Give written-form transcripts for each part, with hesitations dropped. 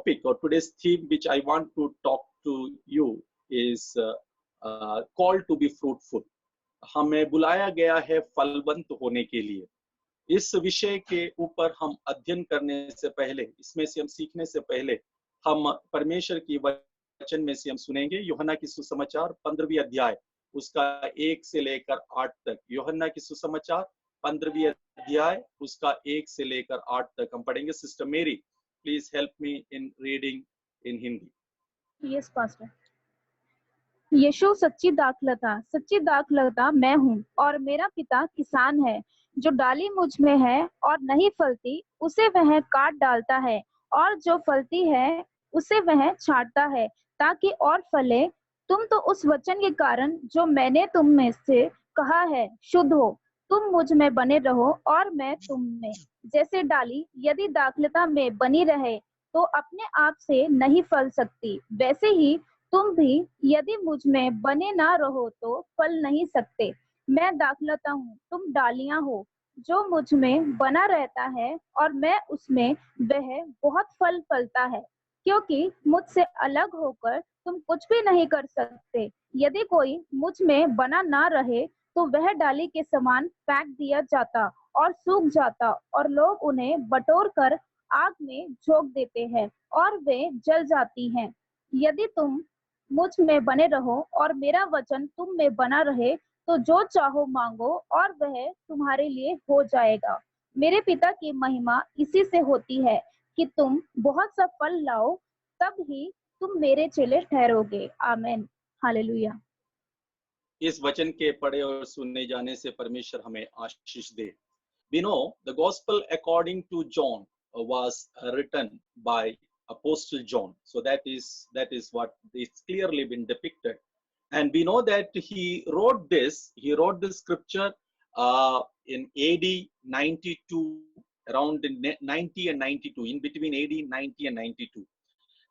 topic or today's theme which I want to talk to you is call to be fruitful. हमें बुलाया गया है फलवंत होने के लिए। इस विषय के ऊपर हम अध्ययन करने से पहले, इसमें से हम सीखने से पहले, हम परमेश्वर की वचन में से हम सुनेंगे यूहन्ना की सुसमाचार 15वीं अध्याय उसका 1 से लेकर 8 तक। यूहन्ना की सुसमाचार 15वीं अध्याय उसका 1 से लेकर 8 तक हम पढ़ेंगे। Sister Mary, please help me in reading in Hindi. Yes pastor. यीशु सच्ची दाखलता मैं हूँ और मेरा पिता किसान है। जो डाली मुझ में है और नहीं फलती उसे वह काट डालता है, और जो फलती है उसे वह छांटता है ताकि और फले। तुम तो उस वचन के कारण जो मैंने तुम में से कहा है शुद्ध हो। तुम मुझ में बने रहो और मैं तुम में। जैसे डाली यदि दाखलता में बनी रहे तो अपने आप से नहीं फल सकती, वैसे ही तुम भी यदि मुझ में बने ना रहो तो फल नहीं सकते। मैं दाखलता हूँ, तुम डालियां हो। जो मुझ में बना रहता है और मैं उसमें, वह बहुत फल फलता है, क्योंकि मुझसे अलग होकर तुम कुछ भी नहीं कर सकते। यदि कोई मुझ में बना ना रहे तो वह डाली के समान फेंक दिया जाता और सूख जाता, और लोग उन्हें बटोर कर आग में झोंक देते हैं और वे जल जाती हैं। यदि तुम मुझ में बने रहो और मेरा वचन तुम में बना रहे तो जो चाहो मांगो और वह तुम्हारे लिए हो जाएगा। मेरे पिता की महिमा इसी से होती है कि तुम बहुत सा फल लाओ, तब ही तुम मेरे चेले ठहरोगे। आमीन। हालेलुया। इस वचन के पढ़े और सुनने जाने से परमेश्वर हमें आशीष दे। We know the gospel according to John was written by Apostle John. So that is what is clearly been depicted. And we know that he wrote this scripture in AD 92, around 90 and 92, in between AD 90 and 92.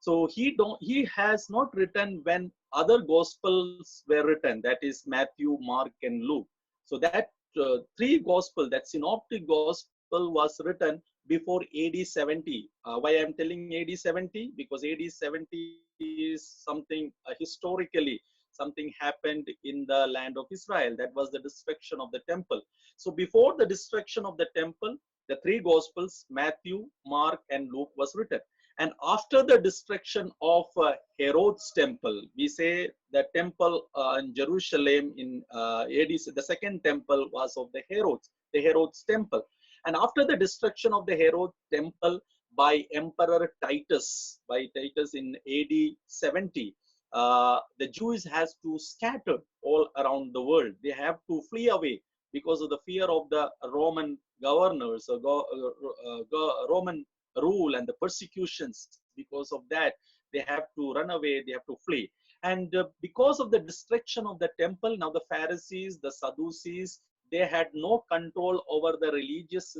So he has not written when other gospels were written, that is Matthew, Mark, and Luke. So that three gospel, that synoptic gospel was written before AD 70. Why I'm telling AD 70? Because AD 70 is something historically, something happened in the land of Israel. That was the destruction of the temple. So before the destruction of the temple, the three gospels, Matthew, Mark, and Luke, was written. And after the destruction of Herod's temple, we say the temple in Jerusalem in AD, the second temple was of the Herod's temple. And after the destruction of the Herod temple by Emperor Titus, in AD 70, the Jews has to scatter all around the world. They have to flee away because of the fear of the Roman governors, Roman rule and the persecutions. Because of that, they have to run away, they have to flee. And because of the destruction of the temple, now the Pharisees, the Sadducees, they had no control over the religious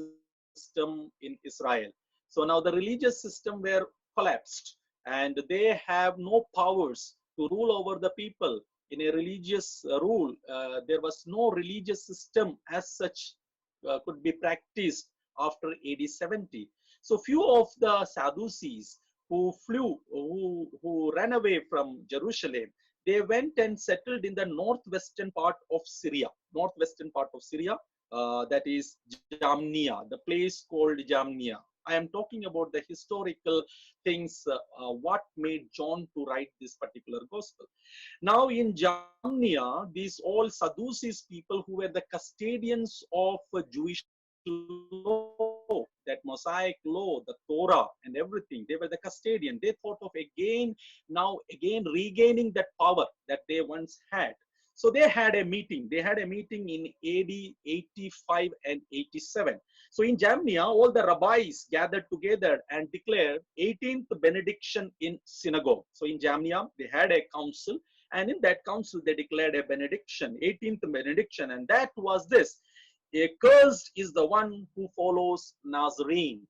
system in Israel. So now the religious system were collapsed and they have no powers to rule over the people. In a religious rule, there was no religious system as such could be practiced after AD 70. So few of the Sadducees who ran away from Jerusalem, they went and settled in the northwestern part of Syria. That is Jamnia, the place called Jamnia. I am talking about the historical things, what made John to write this particular gospel. Now in Jamnia, these all Sadducees people who were the custodians of Jewish law, that Mosaic law, the Torah and everything, they were the custodian. They thought of again regaining that power that they once had. So they had a meeting. They had a meeting in AD 85 and 87. So in Jamnia, all the rabbis gathered together and declared 18th benediction in synagogue. So in Jamnia, they had a council, and in that council, they declared a benediction, 18th benediction, and that was this: accursed is the one who follows Nazarene.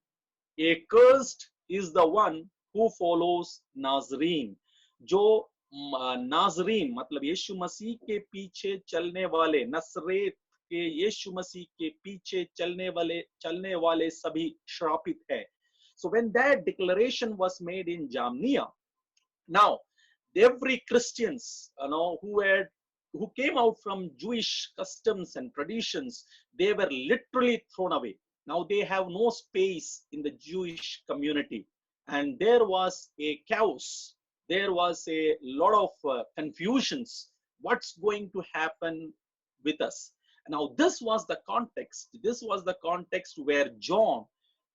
Accursed is the one who follows Nazarene. जो नाजरीन मतलब यीशु मसीह के पीछे चलने वाले, नसरेत के यीशु मसीह के पीछे चलने वाले सभी श्रापित है. So when that declaration was made in Jamnia, now every Christians, who came out from Jewish customs and traditions, they were literally thrown away. Now they have no space in the Jewish community, and there was a chaos. There was a lot of confusions. What's going to happen with us? Now this was the context. This was the context where John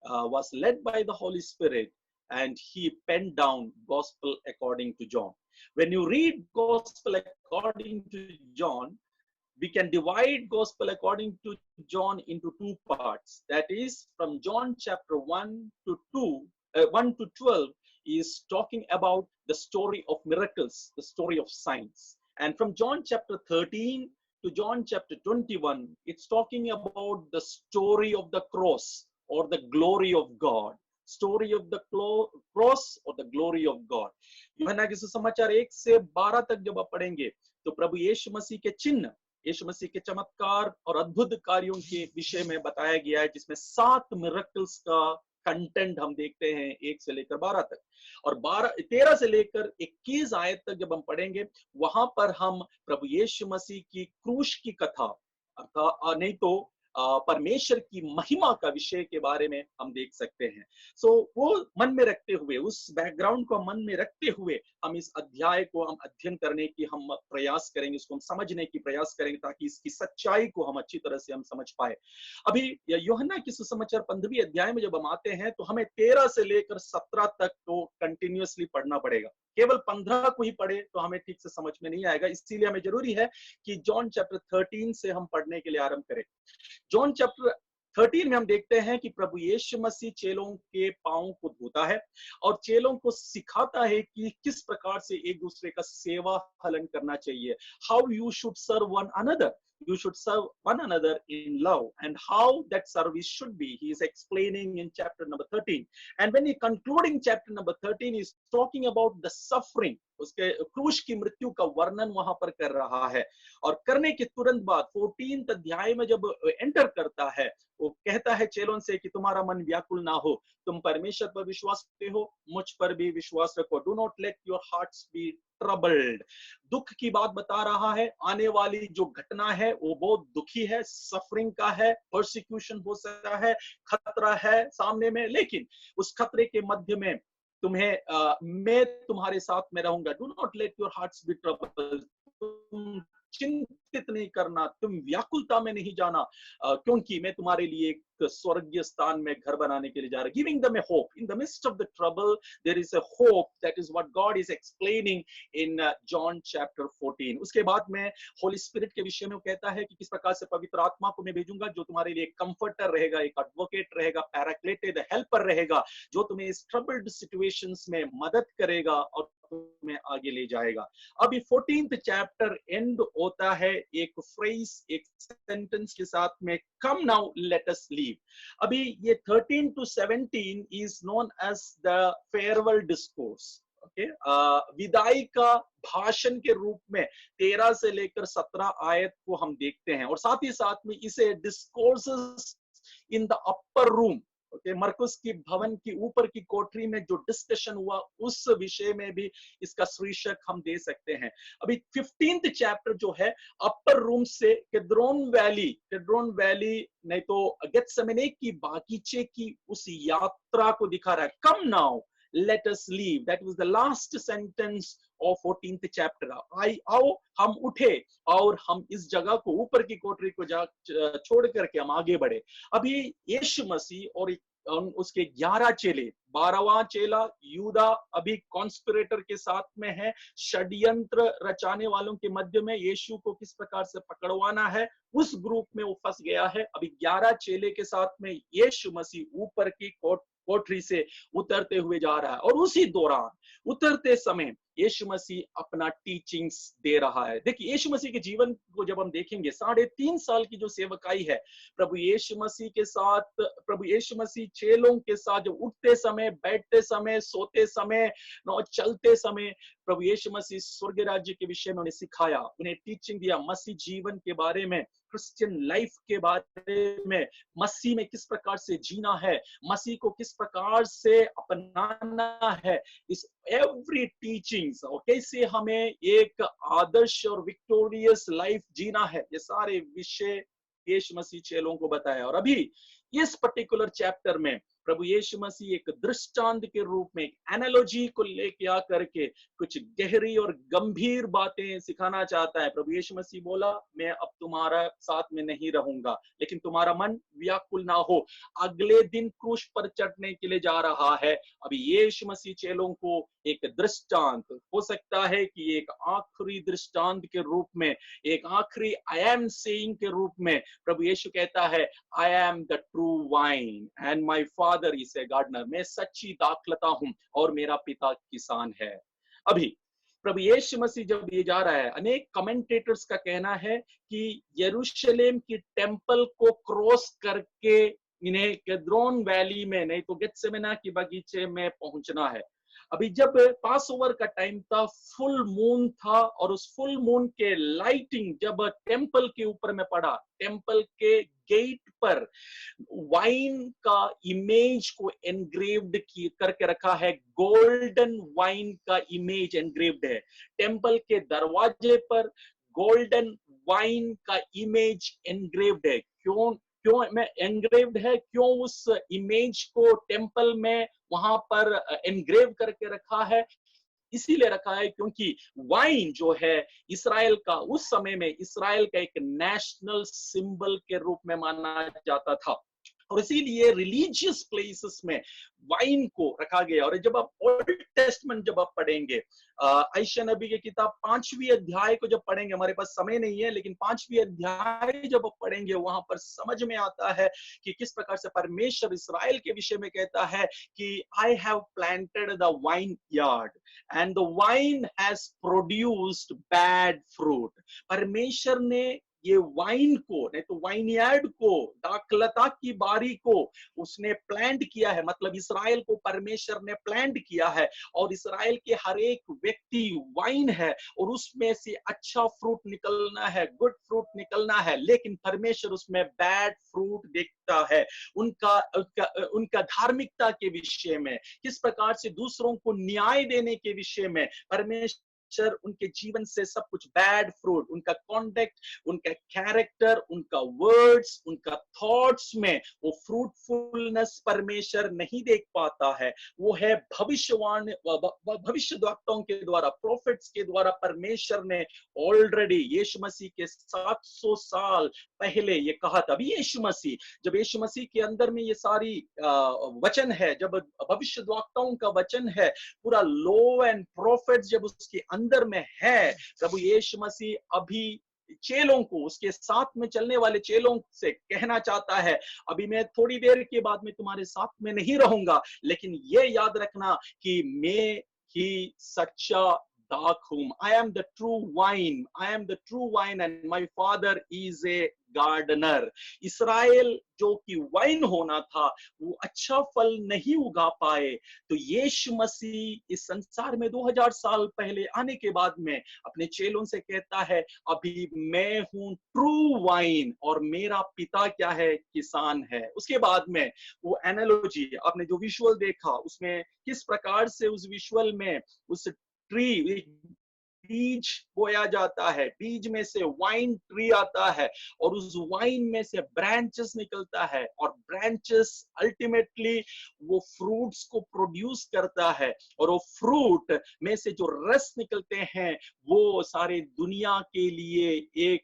was led by the Holy Spirit, and he penned down Gospel according to John. When you read Gospel according to John, we can divide Gospel according to John into two parts. That is, from John chapter 1 to 12 is talking about the story of miracles, the story of signs. And from John chapter 13 to John chapter 21, it's talking about the story of the cross or the glory of God. Story of the cross or the glory of God. यूहन्ना के सुसमाचार 1 से 12 तक जब आप पढ़ेंगे तो प्रभु यीशु मसीह के चिन्ह, यीशु मसीह के चमत्कार और अद्भुत कार्यों के विषय में बताया गया है, जिसमें 7 मिरेकल्स का कंटेंट हम देखते हैं 1 से लेकर 12 तक। और 13 से लेकर 21 आयत तक जब हम पढ़ेंगे, वहां पर हम प्रभु यीशु मसीह की क्रूस की कथा नहीं तो परमेश्वर की महिमा का विषय के बारे में हम देख सकते हैं। सो वो मन में रखते हुए, उस बैकग्राउंड को मन में रखते हुए हम इस अध्याय को हम अध्ययन करने की हम प्रयास करेंगे, इसको हम समझने की प्रयास करेंगे, ताकि इसकी सच्चाई को हम अच्छी तरह से हम समझ पाए। अभी यूहन्ना की सुसमाचार 15वीं अध्याय में जब हम आते हैं तो हमें 13 से लेकर 17 तक तो कंटिन्यूअसली पढ़ना पड़ेगा। केवल 15 को ही पढ़े तो हमें ठीक से समझ में नहीं आएगा, इसीलिए हमें जरूरी है कि जॉन चैप्टर 13 से हम पढ़ने के लिए आरंभ करें। जॉन चैप्टर 13 में हम देखते हैं कि प्रभु यीशु मसीह चेलों के पांव को धोता है और चेलों को सिखाता है कि किस प्रकार से एक दूसरे का सेवा हलन करना चाहिए। How you should serve one another, you should serve one another in love, and how that service should be, he is explaining in chapter number 13. And when he concluding chapter number 13, he is talking about the suffering, उसके क्रूस की मृत्यु का वर्णन वहां पर कर रहा है। और करने के तुरंत बाद 14th अध्याय में जब एंटर करता है, वो कहता है चेलों से कि तुम्हारा मन व्याकुल ना हो, तुम परमेश्वर पर विश्वास करते हो, मुझ पर भी विश्वास रखो। Do not let your hearts be troubled. दुख की बात बता रहा है, आने वाली जो घटना है वो बहुत दुखी है, सफरिंग का है, परसिक्यूशन हो सकता है, खतरा है सामने में, लेकिन उस खतरे के मध्य में मैं तुम्हारे साथ में रहूंगा। Do not let your hearts be troubled, तुम चिंतित नहीं करना, तुम व्याकुलता में नहीं जाना, क्योंकि मैं तुम्हारे लिए एक स्वर्गीय स्थान में घर बनाने के लिए जा रहा हूं। Giving them a hope in the mist of the trouble, there is a hope, that is what God is explaining in John chapter 14। उसके बाद में होली स्पिरिट के विषय में वो कहता है कि किस प्रकार से पवित्र आत्मा को मैं भेजूंगा, जो तुम्हारे लिए एक कंफर्टर रहेगा, एक एडवोकेट रहेगा, पैराक्लेटेड हेल्पर रहेगा, जो तुम्हें इस ट्रबल्ड सिचुएशंस में मदद करेगा और तुम्हें आगे ले जाएगा। अभी 14th चैप्टर एंड होता है एक फ्रेज, एक सेंटेंस के साथ में, come now let us leave. अभी ये 13 to 17 is known as the farewell discourse. Okay, विदाई का भाषण के रूप में 13 से लेकर 17 आयत को हम देखते हैं, और साथ ही साथ में इसे discourses in the upper room, okay, मरकुस की भवन की ऊपर की कोठरी में जो डिस्कशन हुआ उस विषय में भी इसका शीर्षक हम दे सकते हैं। अभी 15th चैप्टर जो है अपर रूम से केद्रोन वैली नहीं तो गेत्सेमने की बागीचे की उस यात्रा को दिखा रहा है। Come now let us leave, that was the last sentence of 14th chapter। आओ हम उठे और हम इस जगह को, ऊपर की कोठरी को छोड़ करके हम आगे बढ़े। अभी यीशु मसीह और उसके 11 चेले, 12वां चेला यूदा अभी कॉन्स्पिरेटर के साथ में है, षड्यंत्र रचाने वालों के मध्य में यीशु को किस प्रकार से पकड़वाना है, उस ग्रुप में वो फंस गया है। अभी 11 चेले के साथ में यीशु मसीह ऊपर की कोठरी से उतरते हुए जा रहा है, और उसी दौरान उतरते समय यीशु मसीह अपना टीचिंग्स दे रहा है। देखिए यीशु मसीह के जीवन को जब हम देखेंगे, 3.5 साल की जो सेवकाई है प्रभु यीशु मसीह के साथ, प्रभु यीशु मसीह चेलों के साथ जो उठते समय, बैठते समय, सोते समय, चलते समय, प्रभु यीशु मसीह स्वर्ग राज्य के विषय में उन्हें सिखाया, उन्हें टीचिंग दिया, मसीह जीवन के बारे में, क्रिश्चियन लाइफ के बारे में, मसीह में किस प्रकार से जीना है, मसीह को किस प्रकार से अपनाना है, इस एवरी टीचिंग्स और कैसे हमें एक आदर्श और विक्टोरियस लाइफ जीना है, ये सारे विषय यीशु मसीह चेलों को बताया। और अभी इस पर्टिकुलर चैप्टर में प्रभु यीशु मसीह एक दृष्टांत के रूप में, एक एनालॉजी को लेके आकर के कुछ गहरी और गंभीर बातें सिखाना चाहता है। प्रभु यीशु मसीह बोला, मैं अब तुम्हारा साथ में नहीं रहूंगा, लेकिन तुम्हारा मन व्याकुल ना हो, अगले दिन क्रूस पर चढ़ने के लिए जा रहा है। अभी यीशु मसीह चेलों को एक दृष्टांत, हो सकता है कि एक आखिरी दृष्टांत के रूप में, एक आखिरी आई एम सेइंग के रूप में प्रभु यीशु कहता है, I am the true vine and my father is a gardener. मैं सच्ची दाखलता हूं और मेरा पिता किसान है। अभी प्रभु यीशु मसीह जब ये जा रहा है, अनेक कमेंटेटर्स का कहना है कि यरूशलेम की टेंपल को क्रॉस करके इन्हें केद्रोन वैली में, नहीं तो गेत्सेमना की बगीचे में पहुंचना है। अभी जब पास ओवर का टाइम था, फुल मून था, और उस फुल मून के लाइटिंग जब टेंपल के ऊपर में पड़ा, टेंपल के गेट पर वाइन का इमेज को एनग्रेव्ड करके रखा है, गोल्डन वाइन का इमेज एनग्रेव्ड है। टेंपल के दरवाजे पर गोल्डन वाइन का इमेज एनग्रेव्ड है। क्यों क्यों में एनग्रेव्ड है? क्यों उस इमेज को टेंपल में वहां पर एनग्रेव करके रखा है? इसीलिए रखा है क्योंकि वाइन जो है इसराइल का, उस समय में इसराइल का एक नेशनल सिंबल के रूप में माना जाता था, और इसीलिए रिलीजियस प्लेसेस में वाइन को रखा गया। और जब आप ओल्ड टेस्टमेंट जब आप पढ़ेंगे, आयशा नबी की किताब 5वीं अध्याय को जब पढ़ेंगे, हमारे पास समय नहीं है, लेकिन 5वीं अध्याय जब आप पढ़ेंगे, वहां पर समझ में आता है कि किस प्रकार से परमेश्वर इसराइल के विषय में कहता है कि I have planted the wine yard and the wine has produced bad fruit. परमेश्वर ने ये वाइन को, नहीं तो वाइन यार्ड को, दाखलता की बारी को उसने प्लांट किया है, मतलब इसराइल को परमेश्वर ने प्लांट किया है, और इसराइल के हर एक व्यक्ति वाइन है, और उसमें से अच्छा फ्रूट निकलना है, गुड फ्रूट निकलना है, लेकिन परमेश्वर उसमें बैड फ्रूट देखता है। उनका धार्मिकता के विषय में, किस प्रकार से दूसरों को न्याय देने के विषय में परमेश्वर उनके जीवन से सब कुछ बैड फ्रूट, उनका कॉन्डक्ट, उनका कैरेक्टर, उनका वर्ड्स, उनका थॉट्स में वो फ्रूटफुलनेस परमेश्वर नहीं देख पाता है। वो है भविष्यद्वक्ताओं के द्वारा, प्रोफेट्स के द्वारा परमेश्वर ने ऑलरेडी यीशु मसीह के 700 साल पहले ये कहा था। अभी यीशु मसीह, जब यीशु मसीह के अंदर में ये सारी वचन है, जब भविष्यद्वक्ताओं का वचन है, पूरा लॉ एंड प्रोफेट्स जब उसके अंदर में है, प्रभु यीशु मसीह अभी चेलों को, उसके साथ में चलने वाले चेलों से कहना चाहता है, अभी मैं थोड़ी देर के बाद में तुम्हारे साथ में नहीं रहूंगा, लेकिन ये याद रखना कि मैं ही सच्चा दाख हूं। I am the true wine. I am the true wine and my father is a gardener. Israel जो कि वाइन होना था, वो अच्छा फल नहीं उगा पाए, तो यीशु मसीह इस संसार में 2000 साल पहले आने के बाद में अपने चेलों से कहता है, अभी मैं हूं ट्रू वाइन और मेरा पिता क्या है? किसान है। उसके बाद में वो एनालॉजी, आपने जो विजुअल देखा, उसमें किस प्रकार से उस विजुअल में उस ट्री, बीज बोया जाता है, बीज में से वाइन ट्री आता है, और उस वाइन में से ब्रांचेस निकलता है, और ब्रांचेस अल्टीमेटली वो फ्रूट्स को प्रोड्यूस करता है, और वो फ्रूट में से जो रस निकलते हैं वो सारे दुनिया के लिए एक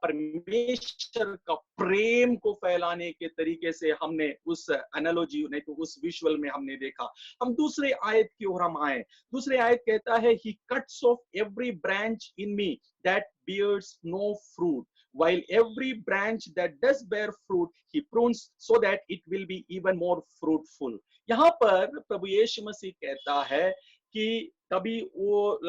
परमेश्वर का प्रेम को फैलाने के तरीके से हमने उस एनालॉजी, नहीं तो उस विजुअल में हमने देखा। हम दूसरे आयत की ओर हम आए। दूसरे आयत कहता है, he cuts off every branch in me that bears no fruit, while every branch that does bear fruit he prunes so that it will be even more fruitful। यहाँ पर प्रभु यीशु मसीह कहता है कि तभी वो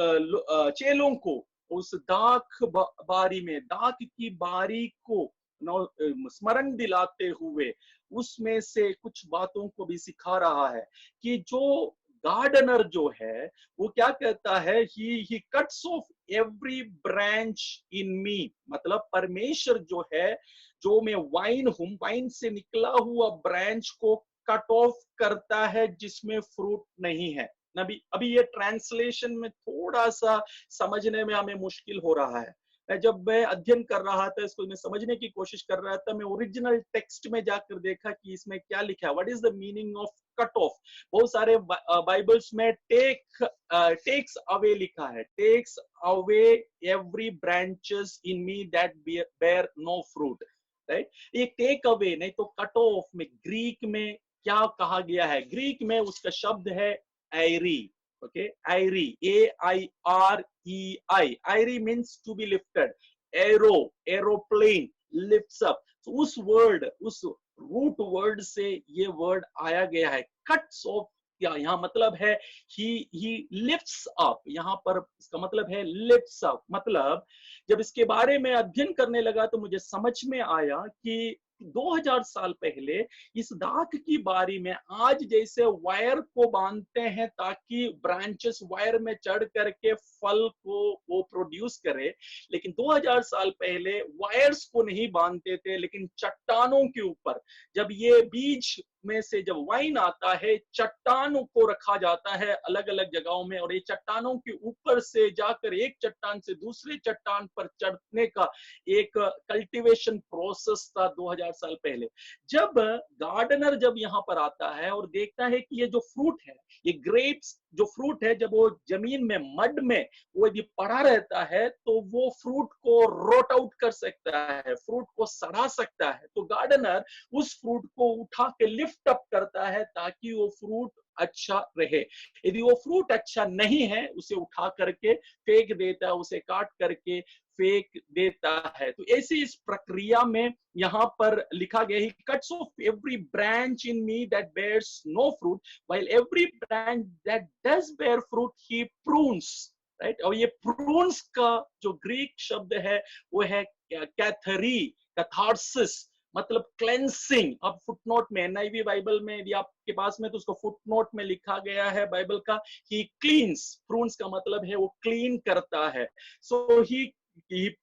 चेलों को उस बारी में, दाख की बारी को स्मरण दिलाते हुए उसमें से कुछ बातों को भी सिखा रहा है कि जो गार्डनर जो है वो क्या कहता है, he cuts off every branch in me, मतलब परमेश्वर जो है, जो मैं वाइन हूं, वाइन से निकला हुआ ब्रांच को कट ऑफ करता है जिसमें फ्रूट नहीं है। अभी ये ट्रांसलेशन में थोड़ा सा समझने में हमें मुश्किल हो रहा है। जब मैं अध्ययन कर रहा था, इसको मैं समझने की कोशिश कर रहा था, मैं ओरिजिनल टेक्स्ट में जाकर देखा कि इसमें क्या लिखा है, what is the meaning of cut off. बहुत सारे बाइबल्स में टेक्स अवे लिखा है, takes away every branches in me that bear no fruit, right. ये टेक अवे नहीं तो कट ऑफ में ग्रीक में क्या कहा गया है, ग्रीक में उसका शब्द है आयरी। Okay, airy, A-I-R-E-I. Airy means to be lifted. Aero, aeroplane, lifts up. So उस वर्ड, उस रूट वर्ड से ये वर्ड आया गया है, cuts off। क्या यहाँ मतलब है, he lifts up, यहाँ पर इसका मतलब है lifts up। मतलब जब इसके बारे में अध्ययन करने लगा तो मुझे समझ में आया कि 2000 साल पहले इस दाख की बारी में आज जैसे वायर को बांधते हैं ताकि ब्रांचेस वायर में चढ़ करके फल को वो प्रोड्यूस करे, लेकिन 2000 साल पहले वायर्स को नहीं बांधते थे, लेकिन चट्टानों के ऊपर जब ये बीज में से जब वाइन आता है, चट्टानों को रखा जाता है अलग अलग जगहों में, और ये चट्टानों के ऊपर से जाकर एक चट्टान से दूसरे चट्टान पर चढ़ने का एक कल्टीवेशन प्रोसेस था 2000 साल पहले। जब गार्डनर जब यहाँ पर आता है और देखता है कि ये जो फ्रूट है, ये ग्रेप्स जो फ्रूट है, जब वो जमीन में मड में वो यदि पड़ा रहता है तो वो फ्रूट को रोट आउट कर सकता है, फ्रूट को सड़ा सकता है। तो गार्डनर उस फ्रूट को उठा के लिफ्ट अप करता है ताकि वो फ्रूट अच्छा रहे। यदि वो फ्रूट अच्छा नहीं है, उसे उठा करके फेंक देता है, उसे काट करके फेंक देता है। तो ऐसी इस प्रक्रिया में यहाँ पर लिखा गया है, cuts off every branch in me that bears no fruit while every branch that does bear fruit he prunes, right. और ये प्रून्स का जो ग्रीक शब्द है वो है कैथारसिस, मतलब क्लेंसिंग। अब फुटनोट में, एनआईवी बाइबल में यदि आपके पास में, तो उसको फुटनोट में लिखा गया है बाइबल का, ही क्लीन्स। प्रून्स का मतलब है वो क्लीन करता है। सो ही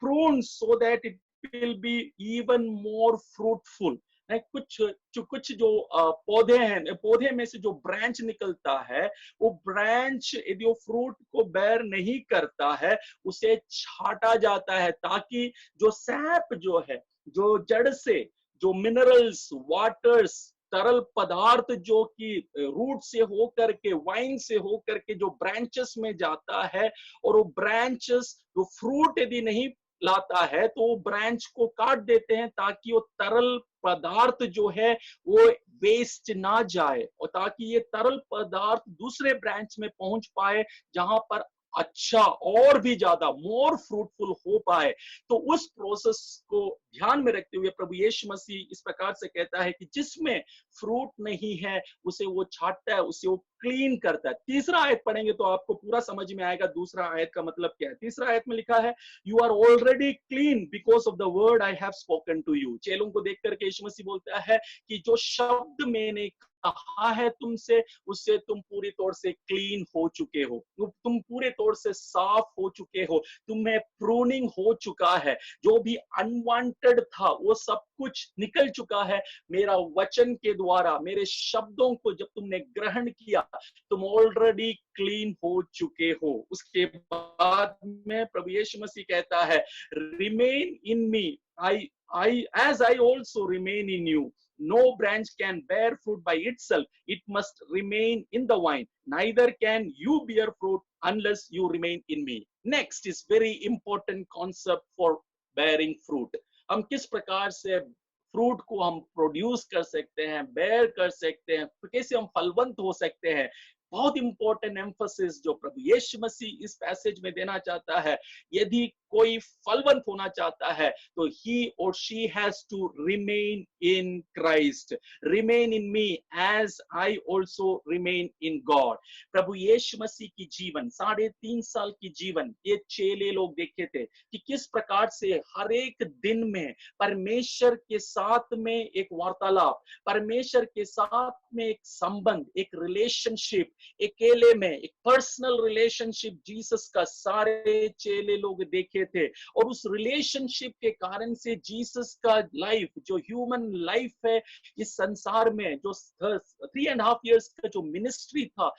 prunes so that it will be even more fruitful। कुछ जो पौधे हैं, पौधे में से जो ब्रांच निकलता है, वो ब्रांच यदि वो फ्रूट को बेयर नहीं करता है, उसे छाटा जाता है ताकि जो सैप जो है, जो जड़ से जो मिनरल्स, वाटर्स, तरल पदार्थ जो कि रूट से होकर के, वाइन से होकर के जो ब्रांचेस में जाता है, और वो ब्रांचेस जो फ्रूट यदि नहीं लाता है तो वो ब्रांच को काट देते हैं ताकि वो तरल पदार्थ जो है वो वेस्ट ना जाए, और ताकि ये तरल पदार्थ दूसरे ब्रांच में पहुंच पाए जहां पर अच्छा और भी ज्यादा मोर फ्रूटफुल हो पाए। तो उस प्रोसेस को ध्यान में रखते हुए प्रभु यीशु मसीह इस प्रकार से कहता है कि जिसमें फ्रूट नहीं है उसे वो छांटता है, उसे वो क्लीन करता है। तीसरा आयत पढ़ेंगे तो आपको पूरा समझ में आएगा दूसरा आयत का मतलब क्या है। तीसरा आयत में लिखा है, you are already clean because of the word I have spoken to you. चेलों को देख करके यीशु मसीह बोलता है कि जो शब्द मैंने कहा है तुमसे, उससे तुम पूरी तौर से क्लीन हो चुके हो, तुम पूरे तौर से साफ हो चुके हो, तुम्हें प्रूनिंग हो चुका है, जो भी अनवांटेड था वो सब कुछ निकल चुका है। मेरा वचन के द्वारा, मेरे शब्दों को जब तुमने ग्रहण किया, तुम ऑलरेडी क्लीन हो चुके हो। उसके बाद में प्रभु यीशु मसीह कहता है, remain in me as I also remain in you. No branch can bear fruit by itself. It must remain in the vine. Neither can you bear fruit unless you remain in me. Next is very important concept for bearing fruit. हम किस प्रकार से fruit को हम produce कर सकते हैं, bear कर सकते हैं, तो कैसे हम फलवंत हो सकते हैं। बहुत इंपॉर्टेंट एम्फसिस जो प्रभु यीशु मसीह इस पैसेज में देना चाहता है, यदि कोई फलवंत होना चाहता है तो he or she has to remain in Christ. Remain in me as I also remain in God. प्रभु यीशु मसीह की जीवन 3.5 साल की जीवन ये चेले लोग देखे थे कि किस प्रकार से हर एक दिन में परमेश्वर के साथ में एक वार्तालाप, परमेश्वर के साथ में एक संबंध, एक रिलेशनशिप, अकेले में एक पर्सनल रिलेशनशिप जीसस का सारे चेले लोग देखे थे। और उस रिलेशनशिप के कारण से जीसस का लाइफ, जो ह्यूमन लाइफ है इस संसार में, जो 3.5 years का जो मिनिस्ट्री था,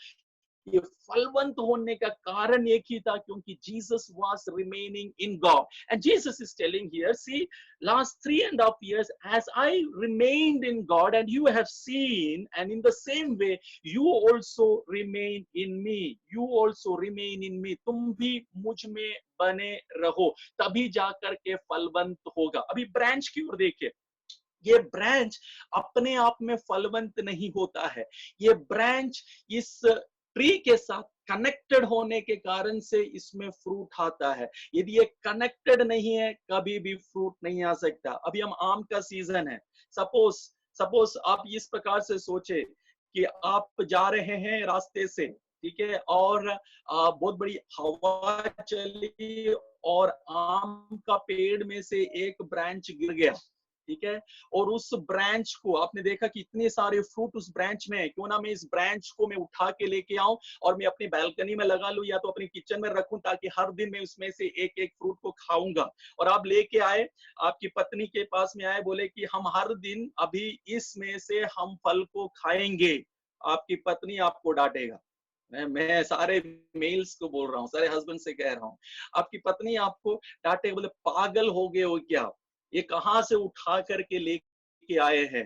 ये फलवंत होने का कारण एक ही था, क्योंकि Jesus was remaining in God. And Jesus is telling here, see, last 3.5 years, as I remained in God, and you have seen, and in the same way, you also remain in me. You also remain in me. तुम भी मुझ में बने रहो, तभी जाकर के फलवंत होगा। अभी ब्रांच की ओर देखिए, ये ब्रांच अपने आप में फलवंत नहीं होता है। ये ब्रांच इस ट्री के साथ कनेक्टेड होने के कारण से इसमें फ्रूट आता है। यदि ये कनेक्टेड नहीं है, कभी भी फ्रूट नहीं आ सकता। अभी हम आम का सीजन है। सपोज आप इस प्रकार से सोचे कि आप जा रहे हैं रास्ते से, ठीक है, और बहुत बड़ी हवा चली और आम का पेड़ में से एक ब्रांच गिर गया, ठीक है, और उस ब्रांच को आपने देखा कि इतने सारे फ्रूट उस ब्रांच में है, क्यों ना मैं इस ब्रांच को मैं उठा के लेके आऊं और मैं अपनी बैल्कनी में लगा लूं या तो अपने किचन में रखूं, ताकि हर दिन मैं उसमें से एक एक फ्रूट को खाऊंगा। और आप लेके आए, आपकी पत्नी के पास में आए, बोले कि हम हर दिन अभी इसमें से हम फल को खाएंगे, आपकी पत्नी आपको डांटेगा। मैं सारे मेल्स को बोल रहा हूँ, सारे हस्बैंड से कह रहा हूँ, आपकी पत्नी आपको डांटे, बोले पागल हो गए हो क्या, ये कहां से उठा करके लेके आए हैं।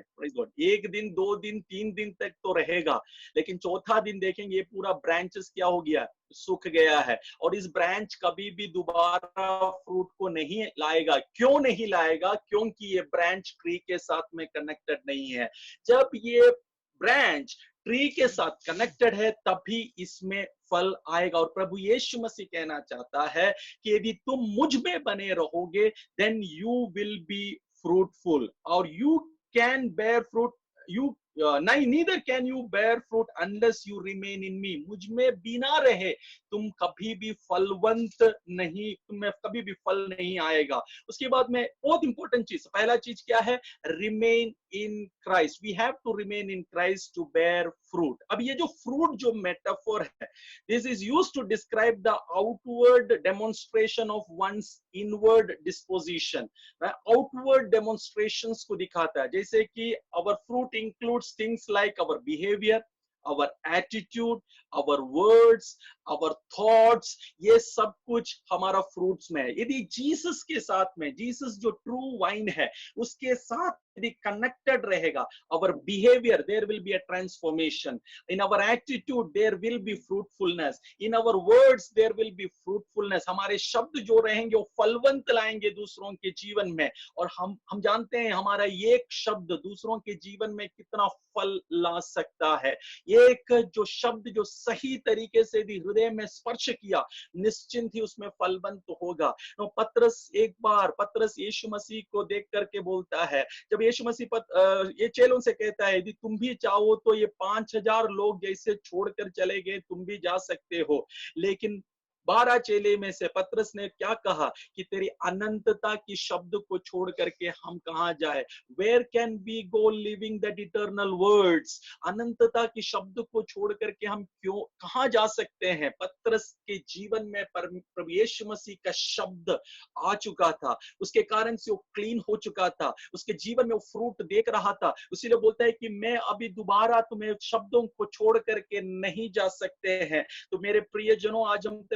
एक दिन, 2 दिन, 3 दिन तक तो रहेगा, लेकिन चौथा दिन देखेंगे ये पूरा ब्रांचेस क्या हो गया, सूख गया है, और इस ब्रांच कभी भी दोबारा फ्रूट को नहीं लाएगा। क्यों नहीं लाएगा? क्योंकि ये ब्रांच ट्री के साथ में कनेक्टेड नहीं है। जब ये ब्रांच ट्री के साथ कनेक्टेड है तभी इसमें फल आएगा। और प्रभु यीशु मसीह कहना चाहता है कि यदि तुम मुझ में बने रहोगे, then you will be fruitful, और you can bear fruit, you नहीं, neither can you bear fruit unless you remain in me. मुझ में बिना रहे तुम कभी भी फलवंत नहीं, तुम्हें कभी भी फल नहीं आएगा। उसके बाद में बहुत इंपॉर्टेंट चीज, पहला चीज क्या है? Remain in Christ. We have to remain in Christ to bear fruit. अब ये जो फ्रूट जो मेटाफोर है, this is used to describe the outward demonstration of one's inward disposition. Outward demonstrations को दिखाता है, जैसे कि our fruit includes things like our behavior, our attitude, our words, our thoughts, ये सब कुछ हमारा फ्रूट्स में है। यदि जीसस के साथ में, जीसस जो ट्रू वाइन है उसके साथ यदि कनेक्टेड रहेगा, our behavior, there will be a transformation. In our attitude, there will be fruitfulness. In our words, there will be fruitfulness. हमारे शब्द जो रहेंगे वो फलवंत लाएंगे दूसरों के जीवन में। और हम जानते हैं हमारा एक शब्द दूसरों के जीवन में कितना फल ला सकता है। एक जो शब्द जो सही तरीके से यदि हृदय में स्पर्श किया, निश्चिंत ही उसमें फलवंत होगा। पतरस यीशु मसीह को देख करके बोलता है, जब यीशु मसीह ये चेलों से कहता है, यदि तुम भी चाहो तो ये 5000 लोग जैसे छोड़कर चले गए, तुम भी जा सकते हो। लेकिन 12 चेले में से पतरस ने क्या कहा कि तेरी अनंतता की शब्द को छोड़ करके हम कहां जाए? Where can we go living that eternal words? अनंतता की शब्द को छोड़ करके हम क्यों कहां जा सकते हैं? पतरस के जीवन में प्रभु यीशु मसीह का शब्द आ चुका था, उसके कारण से वो क्लीन हो चुका था, उसके जीवन में वो फ्रूट देख रहा था। इसीलिए बोलता है कि मैं अभी दोबारा तुम्हें शब्दों को छोड़ करके नहीं जा सकते हैं। तो मेरे प्रियजनों, आज हम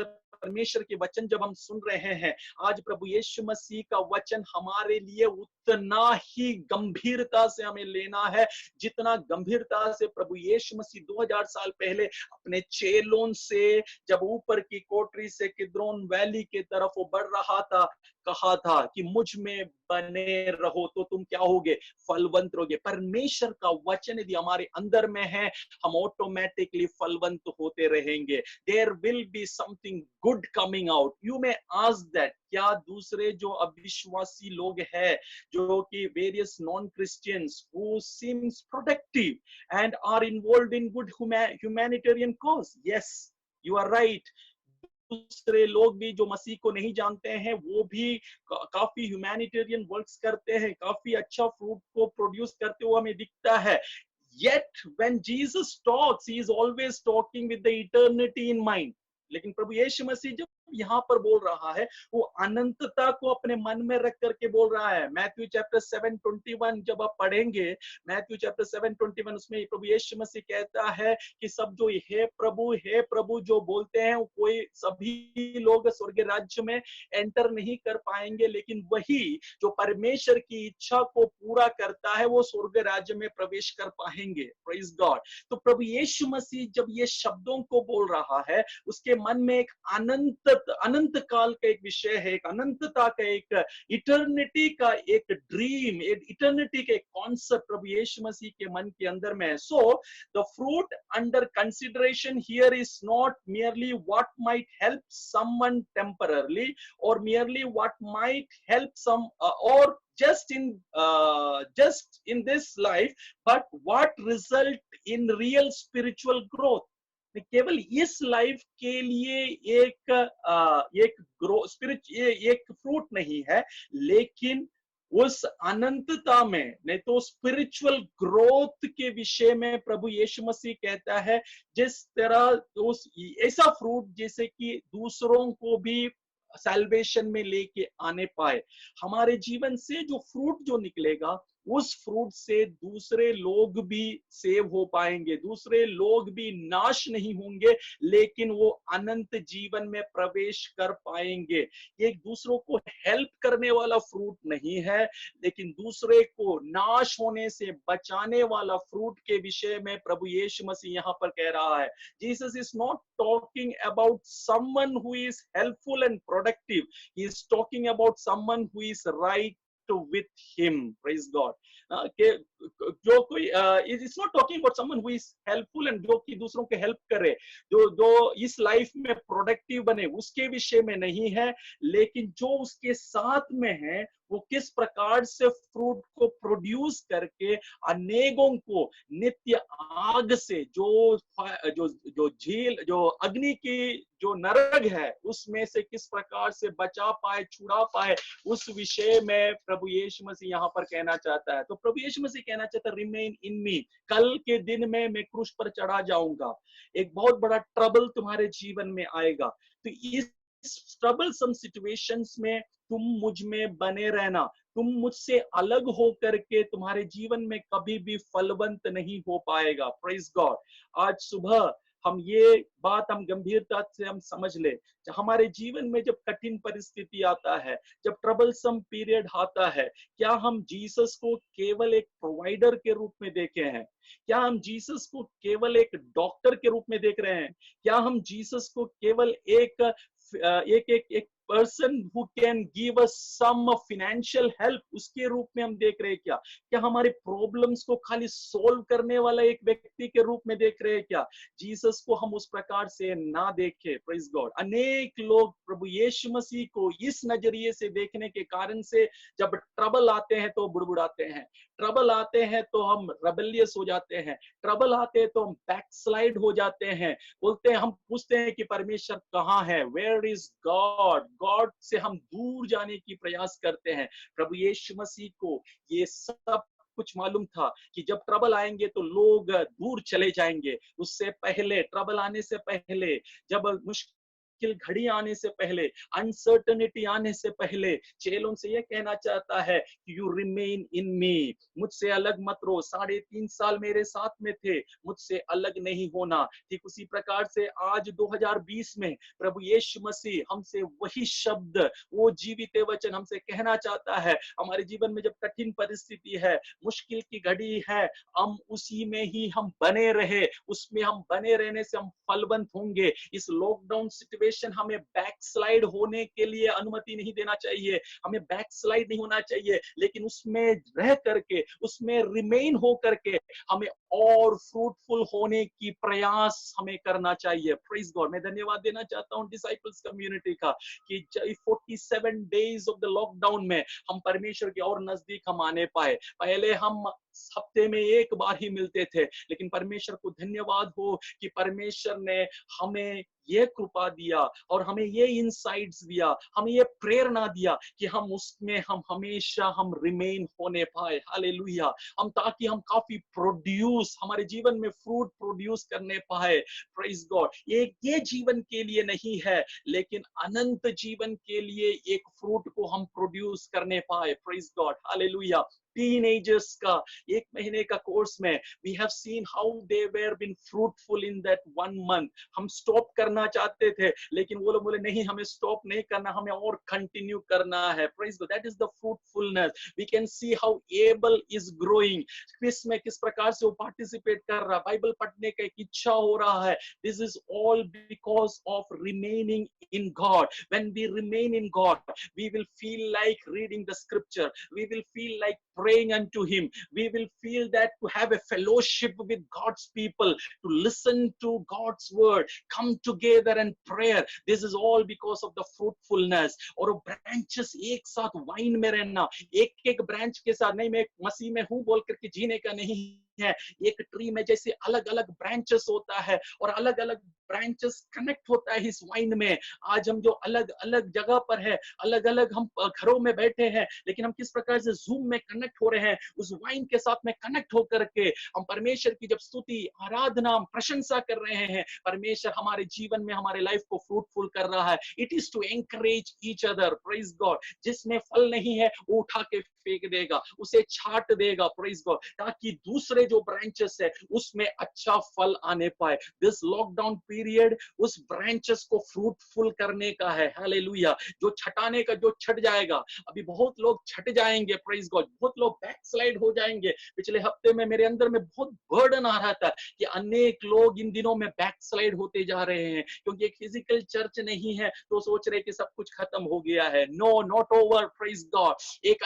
परमेश्वर के वचन जब हम सुन रहे हैं, आज प्रभु यीशु मसीह का वचन हमारे लिए उतना ही गंभीरता से हमें लेना है, जितना गंभीरता से प्रभु यीशु मसीह 2000 साल पहले अपने चेलों से जब ऊपर की कोठरी से किद्रोन वैली के तरफ वो बढ़ रहा था, कहा था कि मुझ में बने रहो तो तुम क्या होगे? फलवंत रहोगे। परमेश्वर का वचन यदि हमारे अंदर में है, हम ऑटोमेटिकली फलवंत होते रहेंगे। There will be something good coming out. You may ask that क्या दूसरे जो अविश्वासी लोग हैं, जो कि various non Christians who seems productive and are involved in good humanitarian cause, yes you are right, दूसरे लोग भी जो मसीह को नहीं जानते हैं वो भी काफी ह्यूमैनिटेरियन वर्क्स करते हैं, काफी अच्छा फ्रूट को प्रोड्यूस करते हुए हमें दिखता है। Yet when Jesus talks, he is always talking with the eternity in mind. लेकिन प्रभु यीशु मसीह जब यहाँ पर बोल रहा है, वो अनंतता को अपने मन में रख करके बोल रहा है। मैथ्यू चैप्टर 7:21 जब आप पढ़ेंगे, मैथ्यू चैप्टर 7:21, उसमें प्रभु यीशु मसीह कहता है कि सब जो हे प्रभु जो बोलते हैं, कोई सभी लोग स्वर्ग राज्य में एंटर नहीं कर पाएंगे, लेकिन वही जो परमेश्वर की इच्छा को पूरा करता है वो स्वर्ग राज्य में प्रवेश कर पाएंगे। Praise God. तो प्रभु यीशु मसीह जब ये शब्दों को बोल रहा है, उसके मन में एक अनंत काल का एक विषय है, एक अनंतता का, एक इटर्निटी का एक ड्रीम, एक इटर्निटी का एक कॉन्सेप्ट प्रभु यीशु मसीह के मन के अंदर में है। So the fruit under consideration here is not merely what might help someone temporarily or merely what might help some or just in this life, but what result in real spiritual growth। केवल इस life के लिए एक एक fruit नहीं है, लेकिन उस अनंतता में, नहीं तो स्पिरिचुअल ग्रोथ के विषय में प्रभु यीशु मसीह कहता है, जिस तरह उस ऐसा फ्रूट जैसे कि दूसरों को भी सैल्वेशन में लेके आने पाए। हमारे जीवन से जो फ्रूट जो निकलेगा, उस फ्रूट से दूसरे लोग भी सेव हो पाएंगे, दूसरे लोग भी नाश नहीं होंगे, लेकिन वो अनंत जीवन में प्रवेश कर पाएंगे। एक दूसरों को हेल्प करने वाला फ्रूट नहीं है, लेकिन दूसरे को नाश होने से बचाने वाला फ्रूट के विषय में प्रभु यीशु मसीह यहाँ पर कह रहा है। Jesus is not talking about someone who is helpful and productive, he is talking about someone who is right with him। praise God। जो कोई it's not talking about someone who is helpful and जो कि दूसरों को help करे, जो इस life में प्रोडक्टिव बने, उसके विषय में नहीं है, लेकिन जो उसके साथ में है वो किस प्रकार से फ्रूट को प्रोड्यूस करके अनेकों को नित्य आग से, जो झील, जो अग्नि की जो नरक है, उसमें से किस प्रकार से बचा पाए, छुड़ा पाए, उस विषय में प्रभु यीशु मसीह यहाँ पर कहना चाहता है। तो प्रभु यीशु मसीह कहना चाहता है, रिमेन इन मी। कल के दिन में मैं क्रूस पर चढ़ा जाऊंगा, एक बहुत बड़ा ट्रबल तुम्हारे जीवन में आएगा, तो इस ट्रबलसम सिचुएशंस में तुम मुझ में बने रहना, तुम मुझसे अलग हो करके तुम्हारे जीवन में कभी भी फलवंत नहीं हो पाएगा। Praise God. आज सुबह हम ये बात हम गंभीरता से हम समझ ले, हमारे जीवन में जब कठिन परिस्थिति आता है, जब ट्रबलसम पीरियड आता है, क्या हम जीसस को केवल एक प्रोवाइडर के रूप में देखे हैं? क्या हम जीसस को केवल एक डॉक्टर के रूप में देख रहे हैं? क्या हम जीसस को केवल एक person who can give us some financial help उसके रूप में हम देख रहे हैं? क्या हमारे प्रॉब्लम्स को खाली सोल्व करने वाला एक व्यक्ति के रूप में देख रहे हैं? क्या जीसस को हम उस प्रकार से ना देखें? Praise God. अनेक लोग प्रभु यीशु मसीह को इस नजरिए से देखने के कारण से जब ट्रबल आते हैं तो बुड़बुड़ाते हैं, ट्रबल आते हैं तो हम रेबेलियस हो जाते हैं, ट्रबल आते हैं तो हम बैकस्लाइड हो जाते हैं, बोलते हैं, हम पूछते हैं कि परमेश्वर कहाँ है, वेयर इज गॉड? गॉड से हम दूर जाने की प्रयास करते हैं। प्रभु यीशु मसीह को ये सब कुछ मालूम था कि जब ट्रबल आएंगे तो लोग दूर चले जाएंगे। उससे पहले, ट्रबल आने से पहले, जब मुश्किल घड़ी आने से पहले, अनसर्टेनिटी आने से पहले, चेलों से यह कहना चाहता है कि यू रिमेन इन मी, मुझसे अलग मत रहो। 3.5 साल मेरे साथ में थे, मुझसे अलग नहीं होना। ठीक उसी प्रकार से आज 2020 में प्रभु यीशु मसीह हमसे वही शब्द, वो जीवित वचन हमसे कहना चाहता है। हमारे जीवन में जब कठिन परिस्थिति है, मुश्किल की घड़ी है, हम उसी में ही हम बने रहे, उसमें हम बने रहने से हम फलवंत होंगे। इस लॉकडाउन सिचुएशन जनरेशन हमें बैकस्लाइड होने के लिए अनुमति नहीं देना चाहिए, हमें बैकस्लाइड नहीं होना चाहिए, लेकिन उसमें रह करके, उसमें रिमेन हो करके हमें और फ्रूटफुल होने की प्रयास हमें करना चाहिए। Praise God. मैं धन्यवाद देना चाहता हूं डिसाइपल्स कम्युनिटी का कि 47 डेज ऑफ द लॉकडाउन में हम परमेश्वर के और नजदीक हम आने पाए। पहले हम हफ्ते में एक बार ही मिलते थे, लेकिन परमेश्वर को धन्यवाद हो कि परमेश्वर ने हमें ये कृपा दिया और हमें ये इंसाइट्स दिया, हमें ये प्रेरणा दिया कि हम उसमें हम हमेशा हम रिमेन होने पाए। हालेलुया। हम ताकि हम काफी प्रोड्यूस, हमारे जीवन में फ्रूट प्रोड्यूस करने पाए। Praise God. ये जीवन के लिए नहीं है, लेकिन अनंत जीवन के लिए एक फ्रूट को हम प्रोड्यूस करने पाए। Praise God. हालेलुया। टीनेजर्स का 1 महीने का कोर्स में we have seen how they were been fruitful in that 1 month. हम स्टॉप करना चाहते थे, लेकिन वो लोग बोले नहीं, हमें स्टॉप नहीं करना, हमें और कंटिन्यू करना है। Praise God. That is the fruitfulness. We can see how Abel is growing. Quiz में किस प्रकार से वो पार्टिसिपेट कर रहा है, बाइबल पढ़ने का एक इच्छा हो रहा है। This is all because of remaining in God. When we remain in God, we will feel like reading the scripture. We will feel like praying unto him. We will feel that to have a fellowship with God's people, to listen to God's word, come together and prayer. This is all because of the fruitfulness. और branches एक साथ wine में रहना, एक एक branch के साथ नहीं, मैं मसीह में हूँ बोल करके जीने का नहीं है। एक ट्री में जैसे अलग अलग ब्रांचेस होता है और अलग अलग ब्रांचेस कनेक्ट होता है इस वाइन में। आज हम जो अलग अलग जगह पर है, अलग अलग हम घरों में बैठे हैं, लेकिन हम किस प्रकार से जूम में कनेक्ट हो रहे हैं, उस वाइन के साथ में कनेक्ट होकर के हम परमेश्वर की जब स्तुति, आराधना, प्रशंसा कर रहे हैं, परमेश्वर हमारे जीवन में हमारे लाइफ को फ्रूटफुल कर रहा है। It is to encourage each other. Praise God. जिसमें फल नहीं है वो उठा के फेंक देगा, उसे छाट देगा। Praise God. ताकि दूसरे जो ब्रांचेस है उसमें अच्छा फल आने पाए। दिस लॉकडाउन पीरियड उस ब्रांचेस को फ्रूटफुल करने का है। हालेलुया। जो छटाने का जो छट जाएगा, अभी बहुत लोग छट जाएंगे। Praise God. बहुत लोग बैकस्लाइड हो जाएंगे। पिछले हफ्ते में मेरे अंदर में बहुत बर्डन आ रहा था कि अनेक लोग इन दिनों में बैकस्लाइड होते जा रहे हैं, क्योंकि एक फिजिकल चर्च नहीं है तो सोच रहे कि सब कुछ खत्म हो गया है। No, not over. Praise God. एक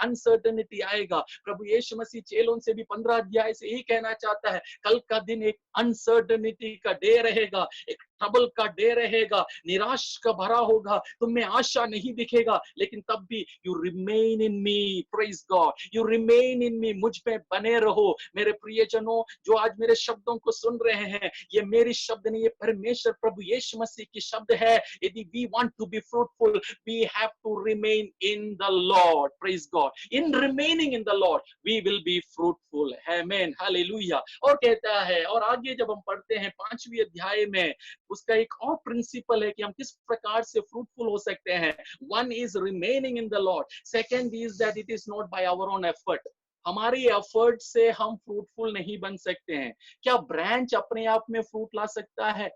अनसर्टेनिटी आएगा। प्रभु यीशु मसीह चेलों से भी 15 अध्याय से यही कहना चाहता है, कल का दिन एक अनसर्टेनिटी का डे रहेगा, एक ट्रबल का डे रहेगा, निराश का भरा होगा, तुम में आशा नहीं दिखेगा, लेकिन तब भी you remain in me. Praise God. You remain in me. मुझ पे बने रहो। मेरे प्रियजनों जो आज मेरे शब्दों को सुन रहे हैं, ये मेरी शब्द नहीं, ये परमेश्वर प्रभु यीशु मसीह की शब्द है। यदि we want to be fruitful, we have to remain in the Lord. Praise God. In remaining in the Lord we will be fruitful. Amen. Hallelujah. और कहता है, और आगे जब हम पढ़ते हैं 5वीं अध्याय में, उसका एक और प्रिंसिपल है कि हम किस प्रकार से फ्रूटफुल हो सकते हैं। One is remaining in the Lord, second is that it is not by our own effort. हमारी एफर्ट से हम फ्रूटफुल नहीं बन सकते हैं। क्या ब्रांच अपने आप में फ्रूट ला सकता है?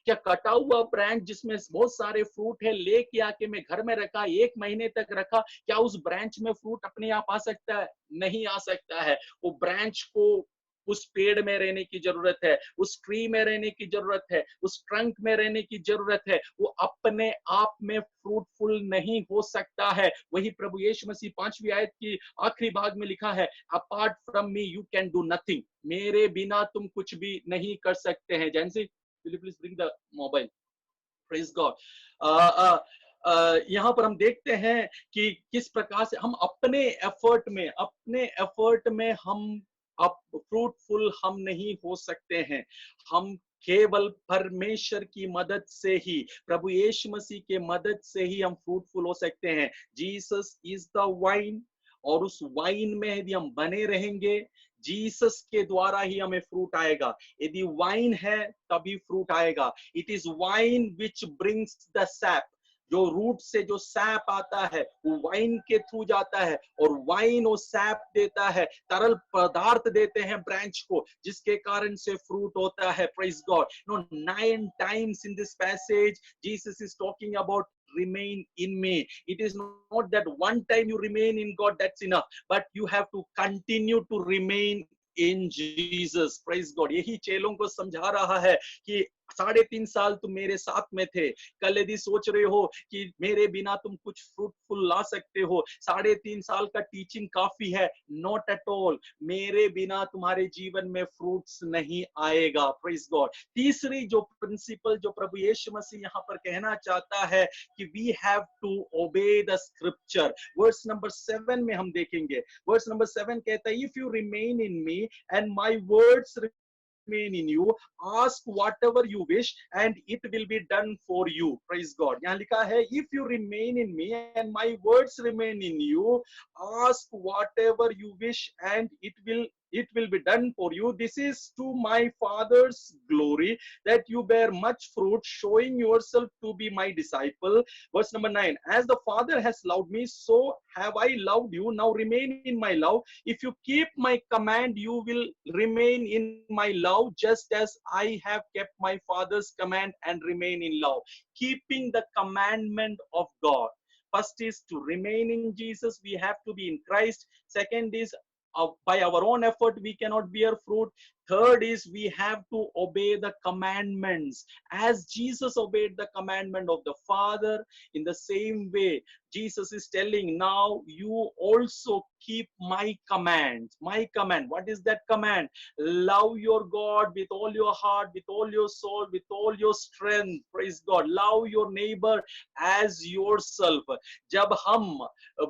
क्या कटा हुआ ब्रांच जिसमें बहुत सारे फ्रूट है लेके आके मैं घर में रखा, 1 महीने तक रखा, क्या उस ब्रांच में फ्रूट अपने आप आ सकता है? नहीं आ सकता है। वो ब्रांच को उस पेड़ में रहने की जरूरत है, उस ट्री में रहने की जरूरत है, उस ट्रंक में रहने की जरूरत है। वो अपने आप में फ्रूटफुल नहीं हो सकता है। वही प्रभु यीशु मसीह 5वीं आयत की आखिरी भाग में लिखा है, apart from me you can do nothing. मेरे बिना तुम कुछ भी नहीं कर सकते हैं। जैसे please bring the mobile. Praise God. यहाँ पर हम देखते हैं कि किस प्रकार से हम अपने एफर्ट में हम अब फ्रूटफुल हम नहीं हो सकते हैं। हम केवल परमेश्वर की मदद से ही, प्रभु यीशु मसीह के मदद से ही हम फ्रूटफुल हो सकते हैं। जीसस इज द वाइन, और उस वाइन में यदि हम बने रहेंगे, जीसस के द्वारा ही हमें फ्रूट आएगा। यदि वाइन है तभी फ्रूट आएगा। It is wine which brings the SAP. जो रूट से जो सैप आता है वो वाइन के थ्रू जाता है, और वाइन वो सैप देता है, तरल पदार्थ देते हैं ब्रांच को, जिसके कारण से फ्रूट होता है। Praise God. 9 times in this passage Jesus is talking about remain in me. It is not that one time you remain in God, that's enough, but you have to continue to remain in Jesus. Praise God. यही चेलों को समझा रहा है कि 3.5 साल तुम मेरे साथ में थे, कल यदि सोच रहे हो कि मेरे बिना तुम कुछ फ्रूटफुल ला सकते हो, 3.5 साल का टीचिंग काफी है, नॉट एट ऑल। मेरे बिना तुम्हारे जीवन में फ्रूट्स नहीं आएगा। Praise God. तीसरी जो प्रिंसिपल जो प्रभु यीशु मसीह यहाँ पर कहना चाहता है कि we have to obey the scripture. Verse number 7 में हम देखेंगे, वर्स नंबर 7 कहता है, if you remain in me and my words remain in you, ask whatever you wish and it will be done for you. Praise God. यहाँ लिखा है, if you remain in me and my words remain in you, ask whatever you wish and it will be done for you. This is to my Father's glory, that you bear much fruit, showing yourself to be my disciple. Verse number 9, as the Father has loved me, so have I loved you. Now remain in my love. If you keep my command, you will remain in my love, just as I have kept my Father's command and remain in love. Keeping the commandment of God. First is to remain in Jesus. We have to be in Christ. Second is by our own effort we cannot bear fruit. Third is we have to obey the commandments. As Jesus obeyed the commandment of the Father, in the same way Jesus is telling, now you also keep my command. My command. What is that command? Love your God with all your heart, with all your soul, with all your strength. Praise God. Love your neighbor as yourself. जब हम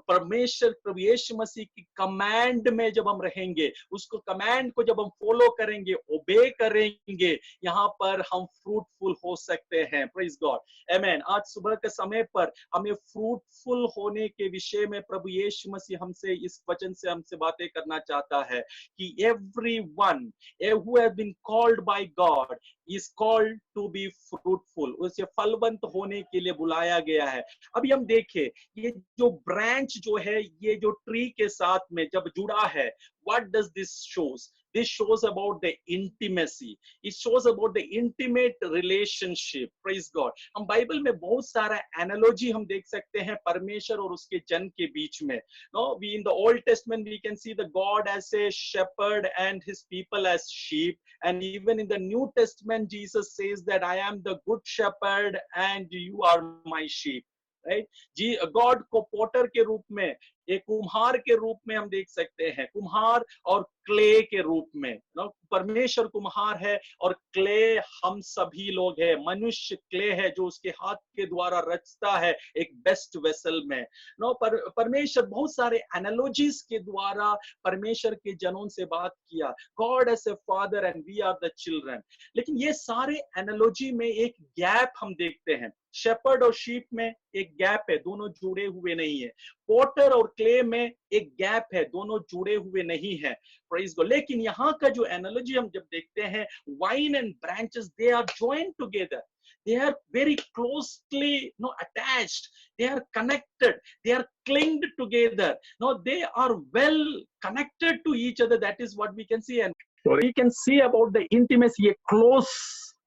परमेश्वर प्रभु यीशु मसीह की command में जब हम रहेंगे, उसको command को जब हम फॉलो करेंगे, ओबे करेंगे, यहाँ पर हम फ्रूटफुल हो सकते हैं। प्रेज गॉड, आमेन। आज सुबह के समय पर हमें फ्रूटफुल होने के विषय में प्रभु यीशु मसीह हमसे इस वचन से हमसे बातें करना चाहता है कि everyone who has been called by God is called to be fruitful. उसे फलवंत होने के लिए बुलाया गया है। अभी हम देखें, ये जो ब्रांच जो है, ये जो ट्री के साथ में जब जुड़ा है, what does this shows? This shows about the intimacy. It shows about the intimate relationship. Praise God. हम बाइबल में बहुत सारा एनालॉजी हम देख सकते हैं परमेश्वर और उसके जन के बीच में। No, we in the Old Testament we can see the God as a shepherd and his people as sheep, and even in the New Testament Jesus says that I am the good shepherd and you are my sheep. Right? जी, God को potter के रूप में, एक कुम्हार के रूप में हम देख सकते हैं, कुम्हार और क्ले के रूप में। परमेश्वर कुम्हार है और क्ले हम सभी लोग हैं। मनुष्य क्ले है जो उसके हाथ के द्वारा रचता है एक बेस्ट वेसल में। परमेश्वर बहुत सारे एनालॉजीज के द्वारा परमेश्वर के जनों से बात किया, God as a father and we are the children. लेकिन ये सारे एनालॉजी में एक गैप हम देखते हैं। शेपर्ड और शीप में एक गैप है, दोनों जुड़े हुए नहीं है। पोटर और क्ले में एक गैप है, दोनों जुड़े हुए नहीं है। Praise God. लेकिन यहाँ का जो एनालॉजी हम जब देखते हैं, vine and branches they are joined together, they are very closely attached, they are connected, they are clinged together, they are well connected to each other. That is what we can see, and we can see about the intimacy, a close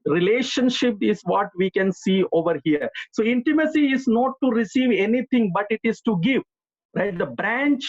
relationship is what we can see over here. So intimacy is not to receive anything, but it is to give, right? The branch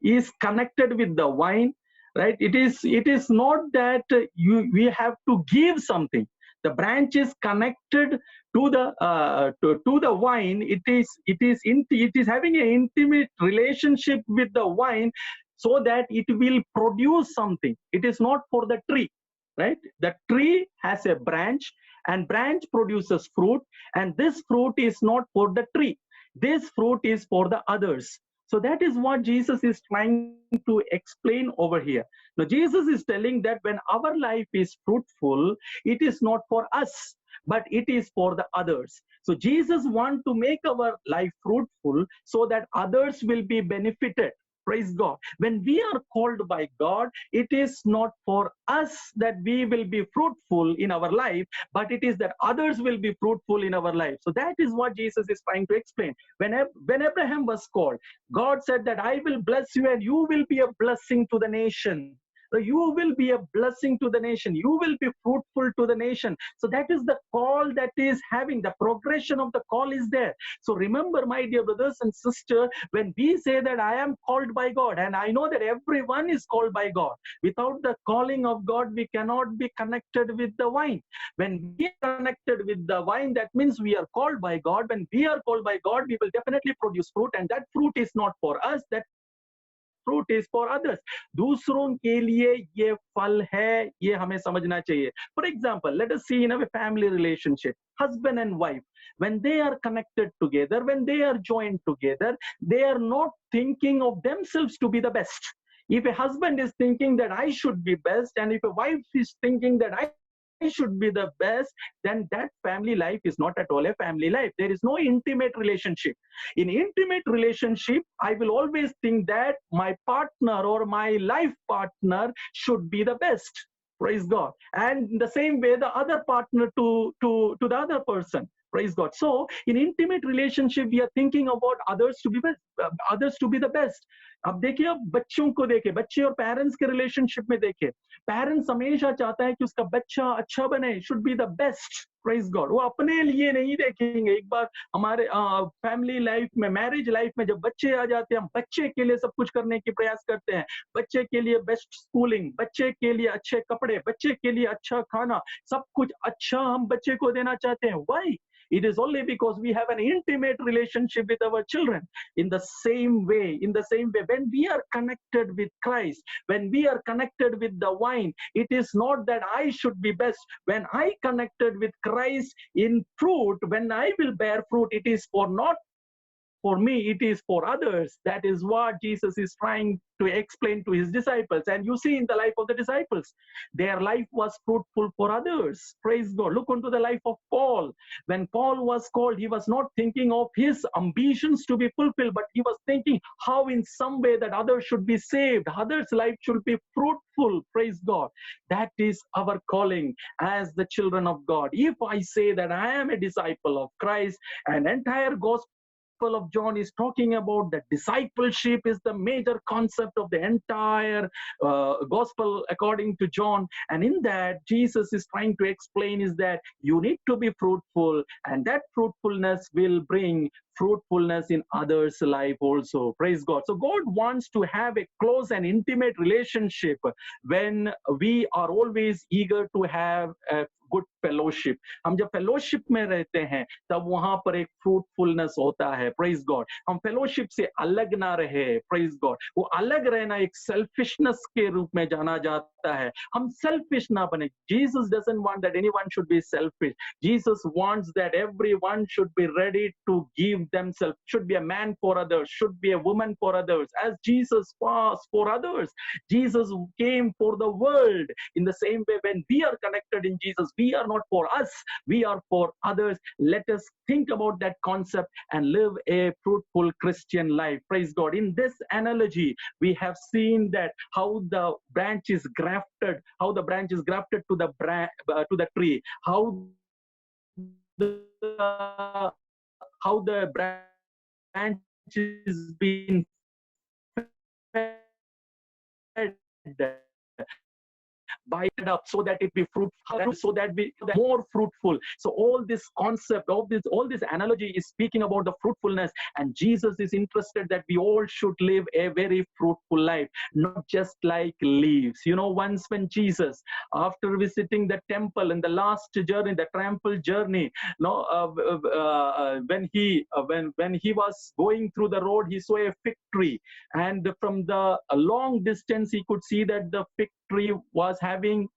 is connected with the vine, right? It is not that we have to give something. The branch is connected to the vine. It is having an intimate relationship with the vine, so that it will produce something. It is not for the tree, right? The tree has a branch, and branch produces fruit, and this fruit is not for the tree. This fruit is for the others. So that is what Jesus is trying to explain over here. Now Jesus is telling that when our life is fruitful, it is not for us, but it is for the others. So Jesus wants to make our life fruitful so that others will be benefited. Praise God. When we are called by God, it is not for us that we will be fruitful in our life, but it is that others will be fruitful in our life. So that is what Jesus is trying to explain. When Abraham was called, God said that I will bless you and you will be a blessing to the nation. So you will be a blessing to the nation. You will be fruitful to the nation. So that is the call that is having. The progression of the call is there. So remember, my dear brothers and sisters, when we say that I am called by God, and I know that everyone is called by God, without the calling of God, we cannot be connected with the vine. When we are connected with the vine, that means we are called by God. When we are called by God, we will definitely produce fruit, and that fruit is not for us, that fruit is for others. दूसरों के लिए ये फल है, ये हमें समझना चाहिए. For example, let us see in a family relationship, husband and wife, when they are connected together, when they are joined together, they are not thinking of themselves to be the best. If a husband is thinking that I should be best, and if a wife is thinking that I should be the best, then that family life is not at all a family life. There is no intimate relationship. In intimate relationship, I will always think that my partner or my life partner should be the best. Praise God. And in the same way, the other partner to the other person. Praise God. So in intimate relationship, we are thinking about others to be best, others to be the best. अब देखिए, अब बच्चों को देखे, बच्चे और parents के relationship में देखे, पेरेंट्स हमेशा चाहता है कि उसका बच्चा अच्छा बने, should be the best. Praise God. वो अपने लिए नहीं देखेंगे. एक बार हमारे फैमिली लाइफ में, मैरिज लाइफ में जब बच्चे आ जाते हैं, हम बच्चे के लिए सब कुछ करने की प्रयास करते हैं. बच्चे के लिए बेस्ट स्कूलिंग, बच्चे के लिए अच्छे कपड़े, बच्चे के लिए अच्छा खाना, सब कुछ अच्छा हम बच्चे को देना चाहते हैं. Why? It is only because we have an intimate relationship with our children. In the same way, when we are connected with Christ, when we are connected with the vine, it is not that I should be best. When I connected with Christ in fruit, when I will bear fruit, it is for not for me, it is for others. That is what Jesus is trying to explain to his disciples. And you see in the life of the disciples, their life was fruitful for others. Praise God. Look into the life of Paul. When Paul was called, he was not thinking of his ambitions to be fulfilled, but he was thinking how in some way that others should be saved, others' life should be fruitful. Praise God. That is our calling as the children of God. If I say that I am a disciple of Christ, an entire gospel of John is talking about that discipleship is the major concept of the entire gospel according to John. And in that, Jesus is trying to explain is that you need to be fruitful, and that fruitfulness will bring fruitfulness in others' life also. Praise God. So God wants to have a close and intimate relationship when we are always eager to have a good fellowship. हम जब fellowship में रहते हैं तब वहां पर एक fruitfulness होता है. Praise God. हम fellowship से अलग ना रहे. Praise God. वो अलग रहना एक selfishness के रूप में जाना जाता है. हम selfish ना बने. Jesus doesn't want that anyone should be selfish. Jesus wants that everyone should be ready to give themselves. Should be a man for others, should be a woman for others, as Jesus was for others. Jesus came for the world. In the same way, when we are connected in Jesus, we are not for us, we are for others. Let us think about that concept and live a fruitful Christian life. Praise God. In this analogy, we have seen that how the branch is grafted, how the branch is grafted to the tree, how the branch is being fed by it up so that it be fruitful, so that we more fruitful. So all this concept of this, all this analogy is speaking about the fruitfulness, and Jesus is interested that we all should live a very fruitful life, not just like leaves. You know, once when Jesus, after visiting the temple in the last journey, the triumphal journey, when he was going through the road, he saw a fig tree, and from the long distance he could see that the fig tree was having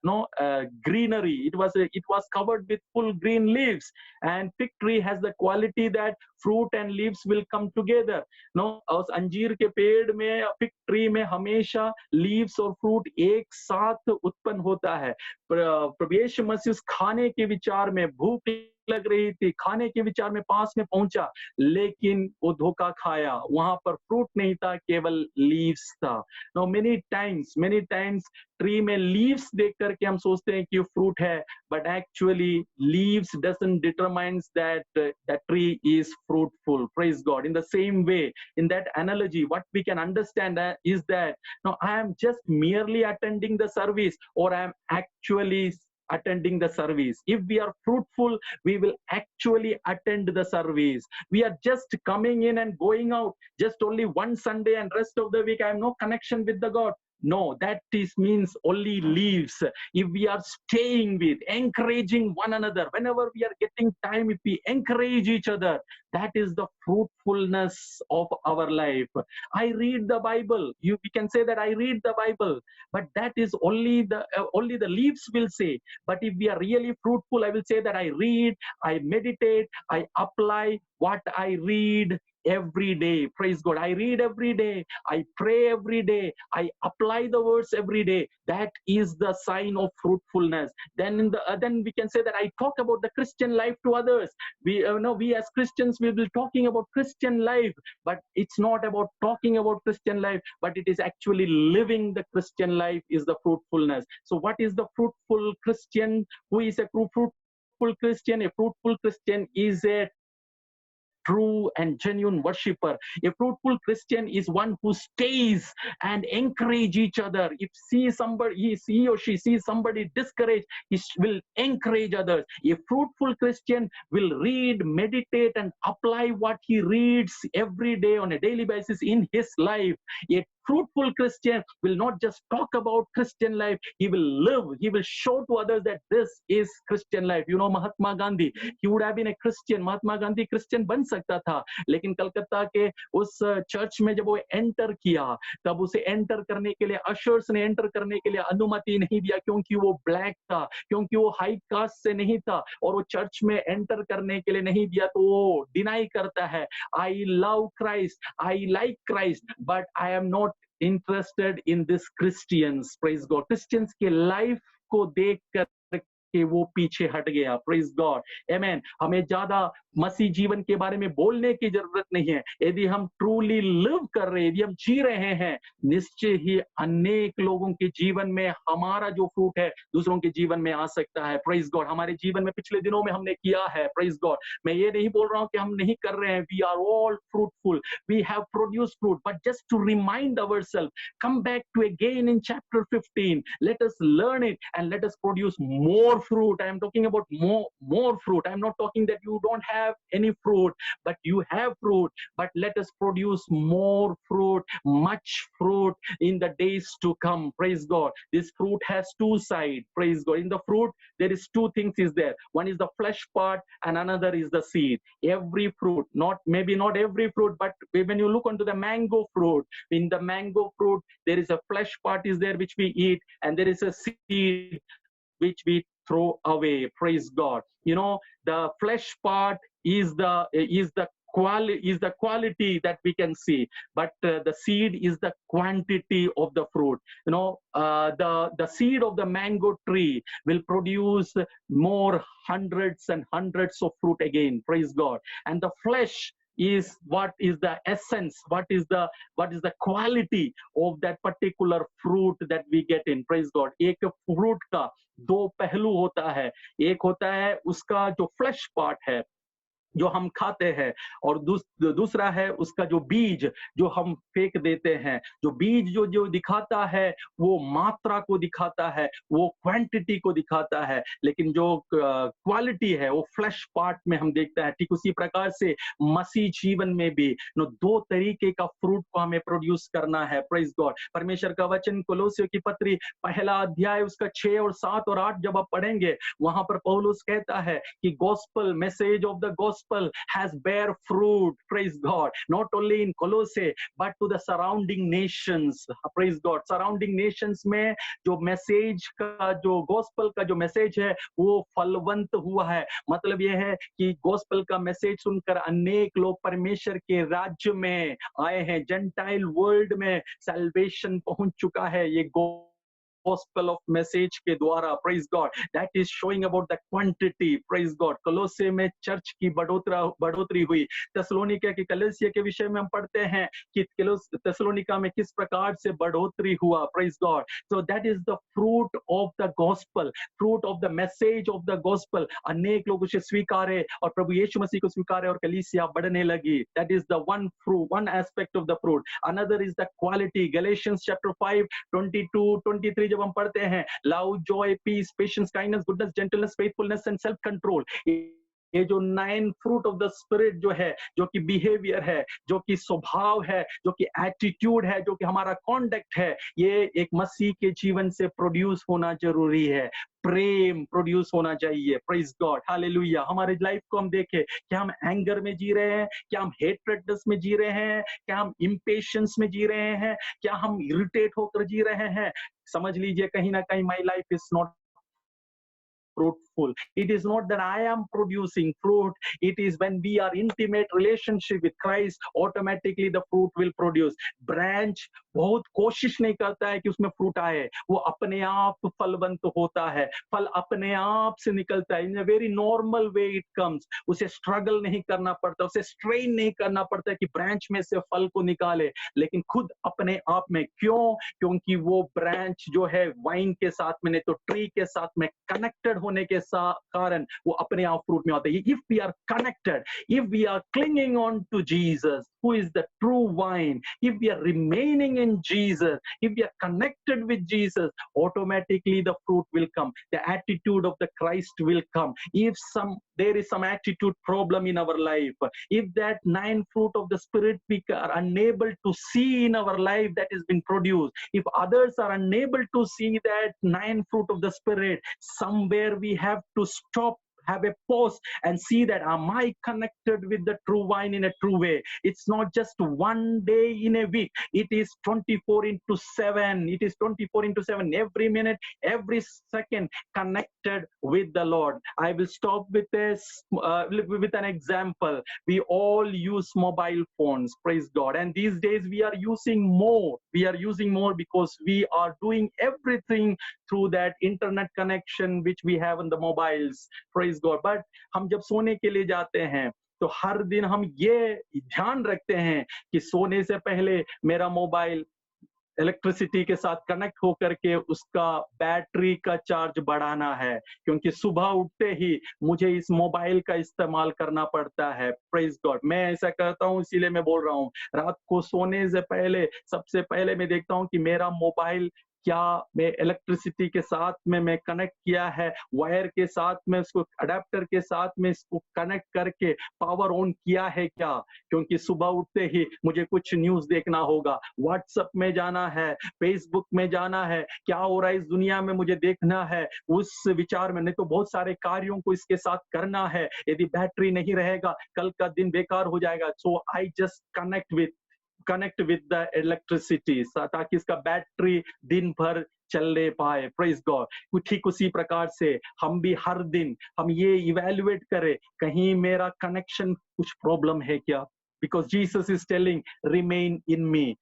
greenery. It was covered with full green leaves, and fig tree has the quality that fruit and leaves will come together. उस अंजीर के पेड़ में, fig tree में हमेशा leaves और fruit एक साथ उत्पन्न होता है. प्रभु यीशु मसीह खाने के विचार में, भूख लग रही थी, खाने के विचार में पास में पहुंचा, लेकिन वो धोखा खाया, वहां पर फ्रूट नहीं था, केवल लीव्स था। नो मेनी टाइम्स ट्री में लीव्स देख करके हम सोचते हैं कि फ्रूट है, but actually leaves doesn't determines that that tree is fruitful. Praise God. In the same way, in that analogy, what we can understand is that no, I am just merely attending the service, or I am actually attending the service. If we are fruitful, we will actually attend the service. We are just coming in and going out, just only one Sunday and rest of the week I have no connection with the God. No, that is means only leaves. If we are staying with, encouraging one another, whenever we are getting time, if we encourage each other, that is the fruitfulness of our life. I read the Bible. We can say that I read the Bible, but that is only the leaves will say. But if we are really fruitful, I will say that I read, I meditate, I apply what I read every day. Praise God. I read every day, I pray every day, I apply the words every day. That is the sign of fruitfulness. Then then we can say that I talk about the Christian life to others. We as Christians, we will be talking about Christian life, but it's not about talking about Christian life, but it is actually living the Christian life is the fruitfulness. So what is the fruitful Christian? Who is a fruitful Christian? A fruitful Christian is a true and genuine worshipper. A fruitful Christian is one who stays and encourage each other. If he or she sees somebody discouraged, he will encourage others. A fruitful Christian will read, meditate, and apply what he reads every day on a daily basis in his life. A fruitful Christian will not just talk about Christian life, he will live, he will show to others that this is Christian life. You know, Mahatma Gandhi, he would have been a Christian. Mahatma Gandhi Christian बन सकता था, लेकिन कलकत्ता के उस church में जब वो enter किया, तब उसे एंटर करने के लिए अशर्स ने एंटर करने के लिए अनुमति नहीं दिया, क्योंकि वो ब्लैक था, क्योंकि वो हाई कास्ट से नहीं था, और वो चर्च में एंटर करने के लिए नहीं दिया, तो वो डिनाई करता है, I love Christ, I like Christ, but I am not interested in this Christians. Praise God. Christians के लाइफ को देख कर कि वो पीछे हट गया. प्रेज गॉड, आमेन. हमें ज्यादा मसीह जीवन के बारे में बोलने की जरूरत नहीं है. यदि हम ट्रूली लिव कर रहे हैं, यदि हम जी रहे हैं, निश्चय ही अनेक लोगों के जीवन में हमारा जो फ्रूट है दूसरों के जीवन में आ सकता है. Praise God. हमारे जीवन में पिछले दिनों में हमने किया है. Praise God. मैं ये नहीं बोल रहा हूं कि हम नहीं कर रहे हैं. We are all fruitful, we have produced fruit, but just to remind ourself, come back to again in chapter 15, let us learn it and let us produce more fruit. I am talking about more fruit. I am not talking that you don't have any fruit, but you have fruit, but let us produce more fruit, much fruit in the days to come. Praise God. This fruit has two sides. Praise God. In the fruit there is two things is there. One is the flesh part and another is the seed. Every fruit, maybe not every fruit, but when you look onto the mango fruit, in the mango fruit there is a flesh part is there which we eat, and there is a seed which we throw away. Praise God. You know, the flesh part is the quality that we can see, but the seed is the quantity of the fruit. You know, the seed of the mango tree will produce more hundreds and hundreds of fruit again. Praise God. And the flesh is what is the essence, what is the quality of that particular fruit that we get in. Praise God. एक fruit का दो पहलू होता है. एक होता है उसका जो flesh part है जो हम खाते हैं, और दूसरा है उसका जो बीज जो हम फेंक देते हैं. जो बीज जो दिखाता है वो मात्रा को दिखाता है, वो क्वांटिटी को दिखाता है, लेकिन जो क्वालिटी है वो फ्लैश पार्ट में हम देखते हैं. ठीक उसी प्रकार से मसीह जीवन में भी दो तरीके का फ्रूट को हमें प्रोड्यूस करना है. Praise God. परमेश्वर का वचन कोलोसियों की पत्री पहला अध्याय उसका 6 और 7 और 8 जब आप पढ़ेंगे, वहां पर पौलुस कहता है कि gospel message of the gospel has bear fruit. Praise God. Not only in Colossae but to the surrounding nations. Praise God. Surrounding nations में जो मैसेज का जो गॉस्पल का जो मैसेज है वो फलवंत हुआ है. मतलब ये है कि गॉस्पल का मैसेज सुनकर अनेक लोग परमेश्वर के राज्य में आए हैं. जेंटाइल वर्ल्ड में सैल्वेशन पहुंच चुका है. ये gospel of message के द्वारा, praise God, that is showing about the quantity, praise God. कलोसे में चर्च की बढ़ोतरी हुई। तेसलोनिका की कलीसिया के विषय में हम पढ़ते हैं कि तेसलोनिका में किस प्रकार से बढ़ोतरी हुआ, praise God. So that is the fruit of the gospel, fruit of the message of the gospel. अनेक लोग उसे स्वीकारे और प्रभु यीशु मसीह को स्वीकारे और कलीसिया बढ़ने लगी. That is the one fruit, one aspect of the fruit. Another is the quality. Galatians chapter 5, 22, 23 जब हम पढ़ते हैं, love, joy, peace, patience, kindness, goodness, gentleness, faithfulness and self control. ये जो 9 फ्रूट ऑफ द स्पिरिट जो है, जो कि बिहेवियर है, जो कि स्वभाव है, जो कि एटीट्यूड है, जो कि हमारा कॉन्डक्ट है, ये एक मसीह के जीवन से प्रोड्यूस होना जरूरी है. प्रेम प्रोड्यूस होना चाहिए. Praise God, hallelujah. हमारे लाइफ को हम देखें, क्या हम एंगर में जी रहे हैं, क्या हम हेट्रेडनेस में जी रहे हैं, क्या हम इम्पेशंस में जी रहे हैं, क्या हम इरिटेट होकर जी रहे हैं. समझ लीजिए कहीं ना कहीं my life is not fruitful. It is not that I am producing fruit. It is when we are intimate relationship with Christ, automatically the fruit will produce. Branch बहुत कोशिश नहीं करता है कि उसमें फ्रूट आए, वो अपने आप फलवंत होता है, फल अपने आप से निकलता है. In a very normal way it comes. उसे स्ट्रगल नहीं करना पड़ता, उसे स्ट्रेन नहीं करना पड़ता कि ब्रांच में से फल को निकाले, लेकिन खुद अपने आप में. क्यों? क्योंकि वो ब्रांच जो है वाइन के साथ में नहीं तो ट्री के साथ में कनेक्टेड होने के कारण वो अपने आप फ्रूट में होता है. If we are connected, if we are clinging on to Jesus who is the true wine, if we are remaining in Jesus, if we are connected with Jesus, automatically the fruit will come, the attitude of the Christ will come. If there is some attitude problem in our life, if that 9 fruit of the Spirit we are unable to see in our life that has been produced, if others are unable to see that 9 fruit of the Spirit, somewhere we have to stop, have a pause and see that am I connected with the true wine in a true way. It's not just one day in a week, it is 24/7. It is 24/7, every minute, every second connected with the Lord. I will stop with this with an example. We all use mobile phones, praise God, and these days we are using more because we are doing everything through that internet connection which we have on the mobiles, praise God. But हम जब सोने के लिए जाते हैं तो हर दिन हम ये ध्यान रखते हैं कि सोने से पहले मेरा मोबाइल इलेक्ट्रिसिटी के साथ कनेक्ट होकर के उसका बैटरी का चार्ज बढ़ाना है, क्योंकि सुबह उठते ही मुझे इस मोबाइल का इस्तेमाल करना पड़ता है. प्रेज गॉड, मैं ऐसा करता हूँ, इसीलिए मैं बोल रहा हूँ रात को सोने से पहले सबसे पहले मैं देखता हूँ कि मेरा मोबाइल क्या मैं इलेक्ट्रिसिटी के साथ में मैं कनेक्ट किया है, वायर के साथ में उसको अडेप्टर के साथ में इसको कनेक्ट करके पावर ऑन किया है क्या, क्योंकि सुबह उठते ही मुझे कुछ न्यूज देखना होगा, व्हाट्सएप में जाना है, फेसबुक में जाना है, क्या हो रहा है इस दुनिया में मुझे देखना है, उस विचार में नहीं तो बहुत सारे कार्यों को इसके साथ करना है. यदि बैटरी नहीं रहेगा कल का दिन बेकार हो जाएगा. So I just connect with the electricity ताकि इसका बैटरी दिन भर चलने पाए. Praise God. ठीक उसी प्रकार से हम भी हर दिन हम ये इवेल्युएट करें कहीं मेरा कनेक्शन कुछ प्रॉब्लम है क्या, because Jesus is telling remain in me,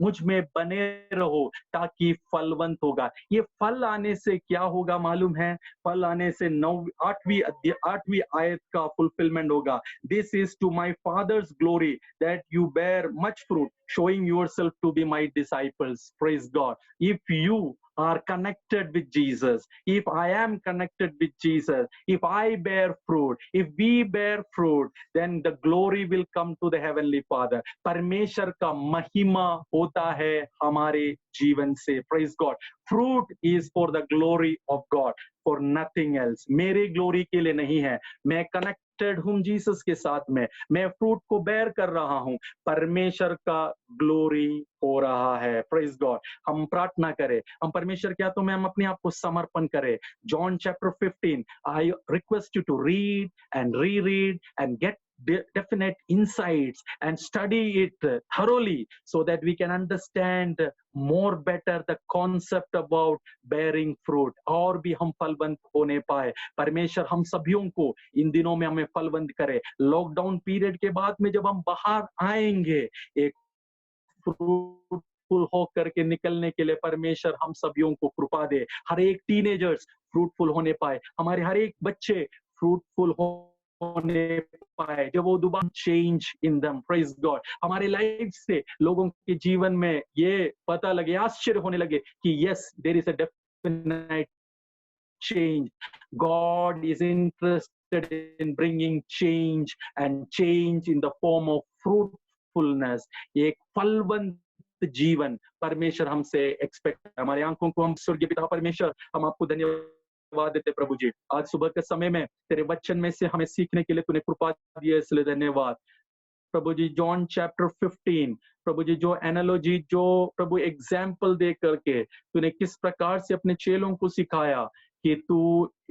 मुझ में बने रहो ताकि फलवंत होगा. ये फल आने से क्या होगा मालूम है? फल आने से 8वीं आयत का फुलफिलमेंट होगा. This is to my Father's glory that you bear much fruit, showing yourself to be my disciples. Praise God. If you are connected with Jesus, if I am connected with Jesus, if I bear fruit, if we bear fruit, then the glory will come to the Heavenly Father. परमेश्वर का महिमा होता है हमारे जीवन से. Praise God. Fruit is for the glory of God, for nothing else. मेरे glory के लिए नहीं है. मैं कनेक्टेड हूँ जीसस के साथ में, मैं फ्रूट को बेयर कर रहा हूँ, परमेश्वर का ग्लोरी हो रहा है. Praise God. हम प्रार्थना करें, हम परमेश्वर क्या तो मैं हम अपने आप को समर्पण करें. John chapter 15, I request you to read and read and get definite insights and study it thoroughly so that we can understand more better the concept about bearing fruit. और भी हम फलवंत होने पाए. परमेश्वर हम सभियों को इन दिनों में हमें फलवंत करे. लॉकडाउन पीरियड के बाद में जब हम बाहर आएंगे, एक फ्रूट फ्रूटफुल होकर के निकलने के लिए परमेश्वर हम सभी को कृपा दे। हर एक टीनेजर्स फ्रूटफुल होने पाए, हमारे हर एक बच्चे फ्रूटफुल होने पाए, जब वो दोबारा चेंज इन दम, प्रेज गॉड। हमारे लाइफ से लोगों के जीवन में ये पता लगे, आश्चर्य होने लगे कि yes, there is a definite change. God is interested in bringing change, and change in the form of fruitfulness. एक फलवंत जीवन परमेश्वर हमसे एक्सपेक्ट है। हमारी आंखों को हम स्वर्गीय पिता परमेश्वर, हम आपको धन्यवाद देते प्रभु जी। आज सुबह के समय में तेरे वचन में से हमें सीखने के लिए तूने कृपा दी है, इसलिए धन्यवाद प्रभु जी। जॉन चैप्टर 15 प्रभु जी, जो एनालॉजी, जो प्रभु एग्जाम्पल दे करके तूने किस प्रकार से अपने चेलों को सिखाया कि तू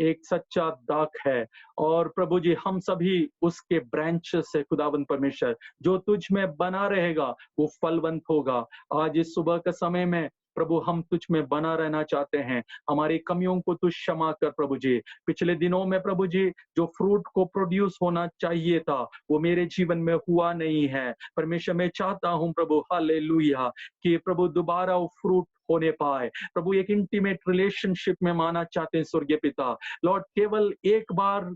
एक सच्चा दाख है, और प्रभु जी हम सभी उसके ब्रांचेस है खुदावंद परमेश्वर। जो तुझ में बना रहेगा वो फलवंत होगा। आज इस सुबह के समय में प्रभु हम तुझ में बना रहना चाहते हैं। हमारी कमियों को तू क्षमा कर प्रभु जी। पिछले दिनों में प्रभु जी जो फ्रूट को प्रोड्यूस होना चाहिए था वो मेरे जीवन में हुआ नहीं है परमेश्वर। मैं चाहता हूं प्रभु, हालेलुया, कि प्रभु दोबारा वो फ्रूट होने पाए। प्रभु एक इंटीमेट रिलेशनशिप में माना चाहते हैं स्वर्गीय पिता। लॉर्ड केवल एक बार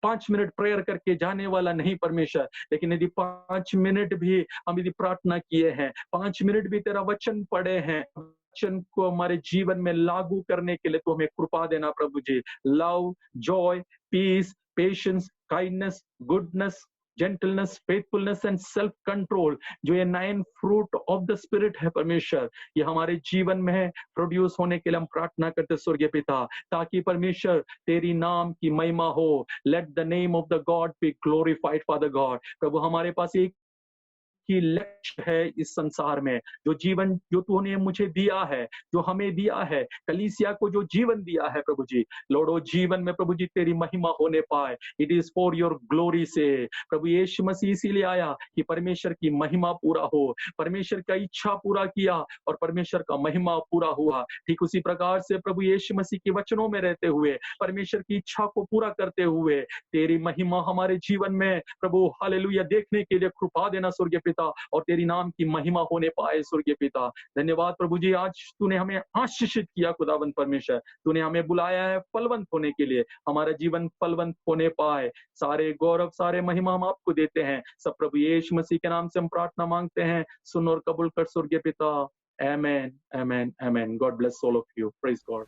5 मिनट प्रेयर करके जाने वाला नहीं परमेश्वर, लेकिन यदि 5 मिनट भी हम यदि प्रार्थना किए हैं, 5 मिनट भी तेरा वचन पढ़े हैं, वचन को हमारे जीवन में लागू करने के लिए तो हमें कृपा देना प्रभु जी। Love, joy, peace, patience, kindness, goodness, gentleness, faithfulness and self control, जो ये 9 फ्रूट ऑफ द स्पिरिट है परमेश्वर, ये हमारे जीवन में प्रोड्यूस होने के लिए हम प्रार्थना करते स्वर्गीय पिता, ताकि परमेश्वर तेरी नाम की महिमा हो। Let the name of the God be glorified father God. प्रभु हमारे पास एक की लक्ष्य है इस संसार में, जो जीवन जो तूने मुझे दिया है, जो हमें दिया है, कलीसिया को जो जीवन दिया है प्रभु जी, लॉर्ड वो जीवन में प्रभु जी तेरी महिमा होने पाए। It is for your glory से प्रभु यीशु मसीह इसीलिए आया कि परमेश्वर की महिमा पूरा हो। परमेश्वर का इच्छा पूरा किया और परमेश्वर का महिमा पूरा हुआ। ठीक उसी प्रकार से प्रभु यीशु मसीह के वचनों में रहते हुए, परमेश्वर की इच्छा को पूरा करते हुए तेरी महिमा हमारे जीवन में प्रभु हालेलुया देखने के लिए कृपा देना स्वर्गीय पिता, और तेरी नाम की महिमा होने पाए स्वर्गीय पिता। धन्यवाद प्रभु जी, आज तूने हमें आशीषित किया खुदावंत परमेश्वर, तूने हमें बुलाया है फलवंत होने के लिए, हमारा जीवन फलवंत होने पाए। सारे गौरव सारे महिमा हम आपको देते हैं, सब प्रभु यीशु मसीह के नाम से हम प्रार्थना मांगते हैं, सुन और कबूल कर स्वर्गीय पिता। आमेन, आमेन, आमेन। God bless all of you. Praise God.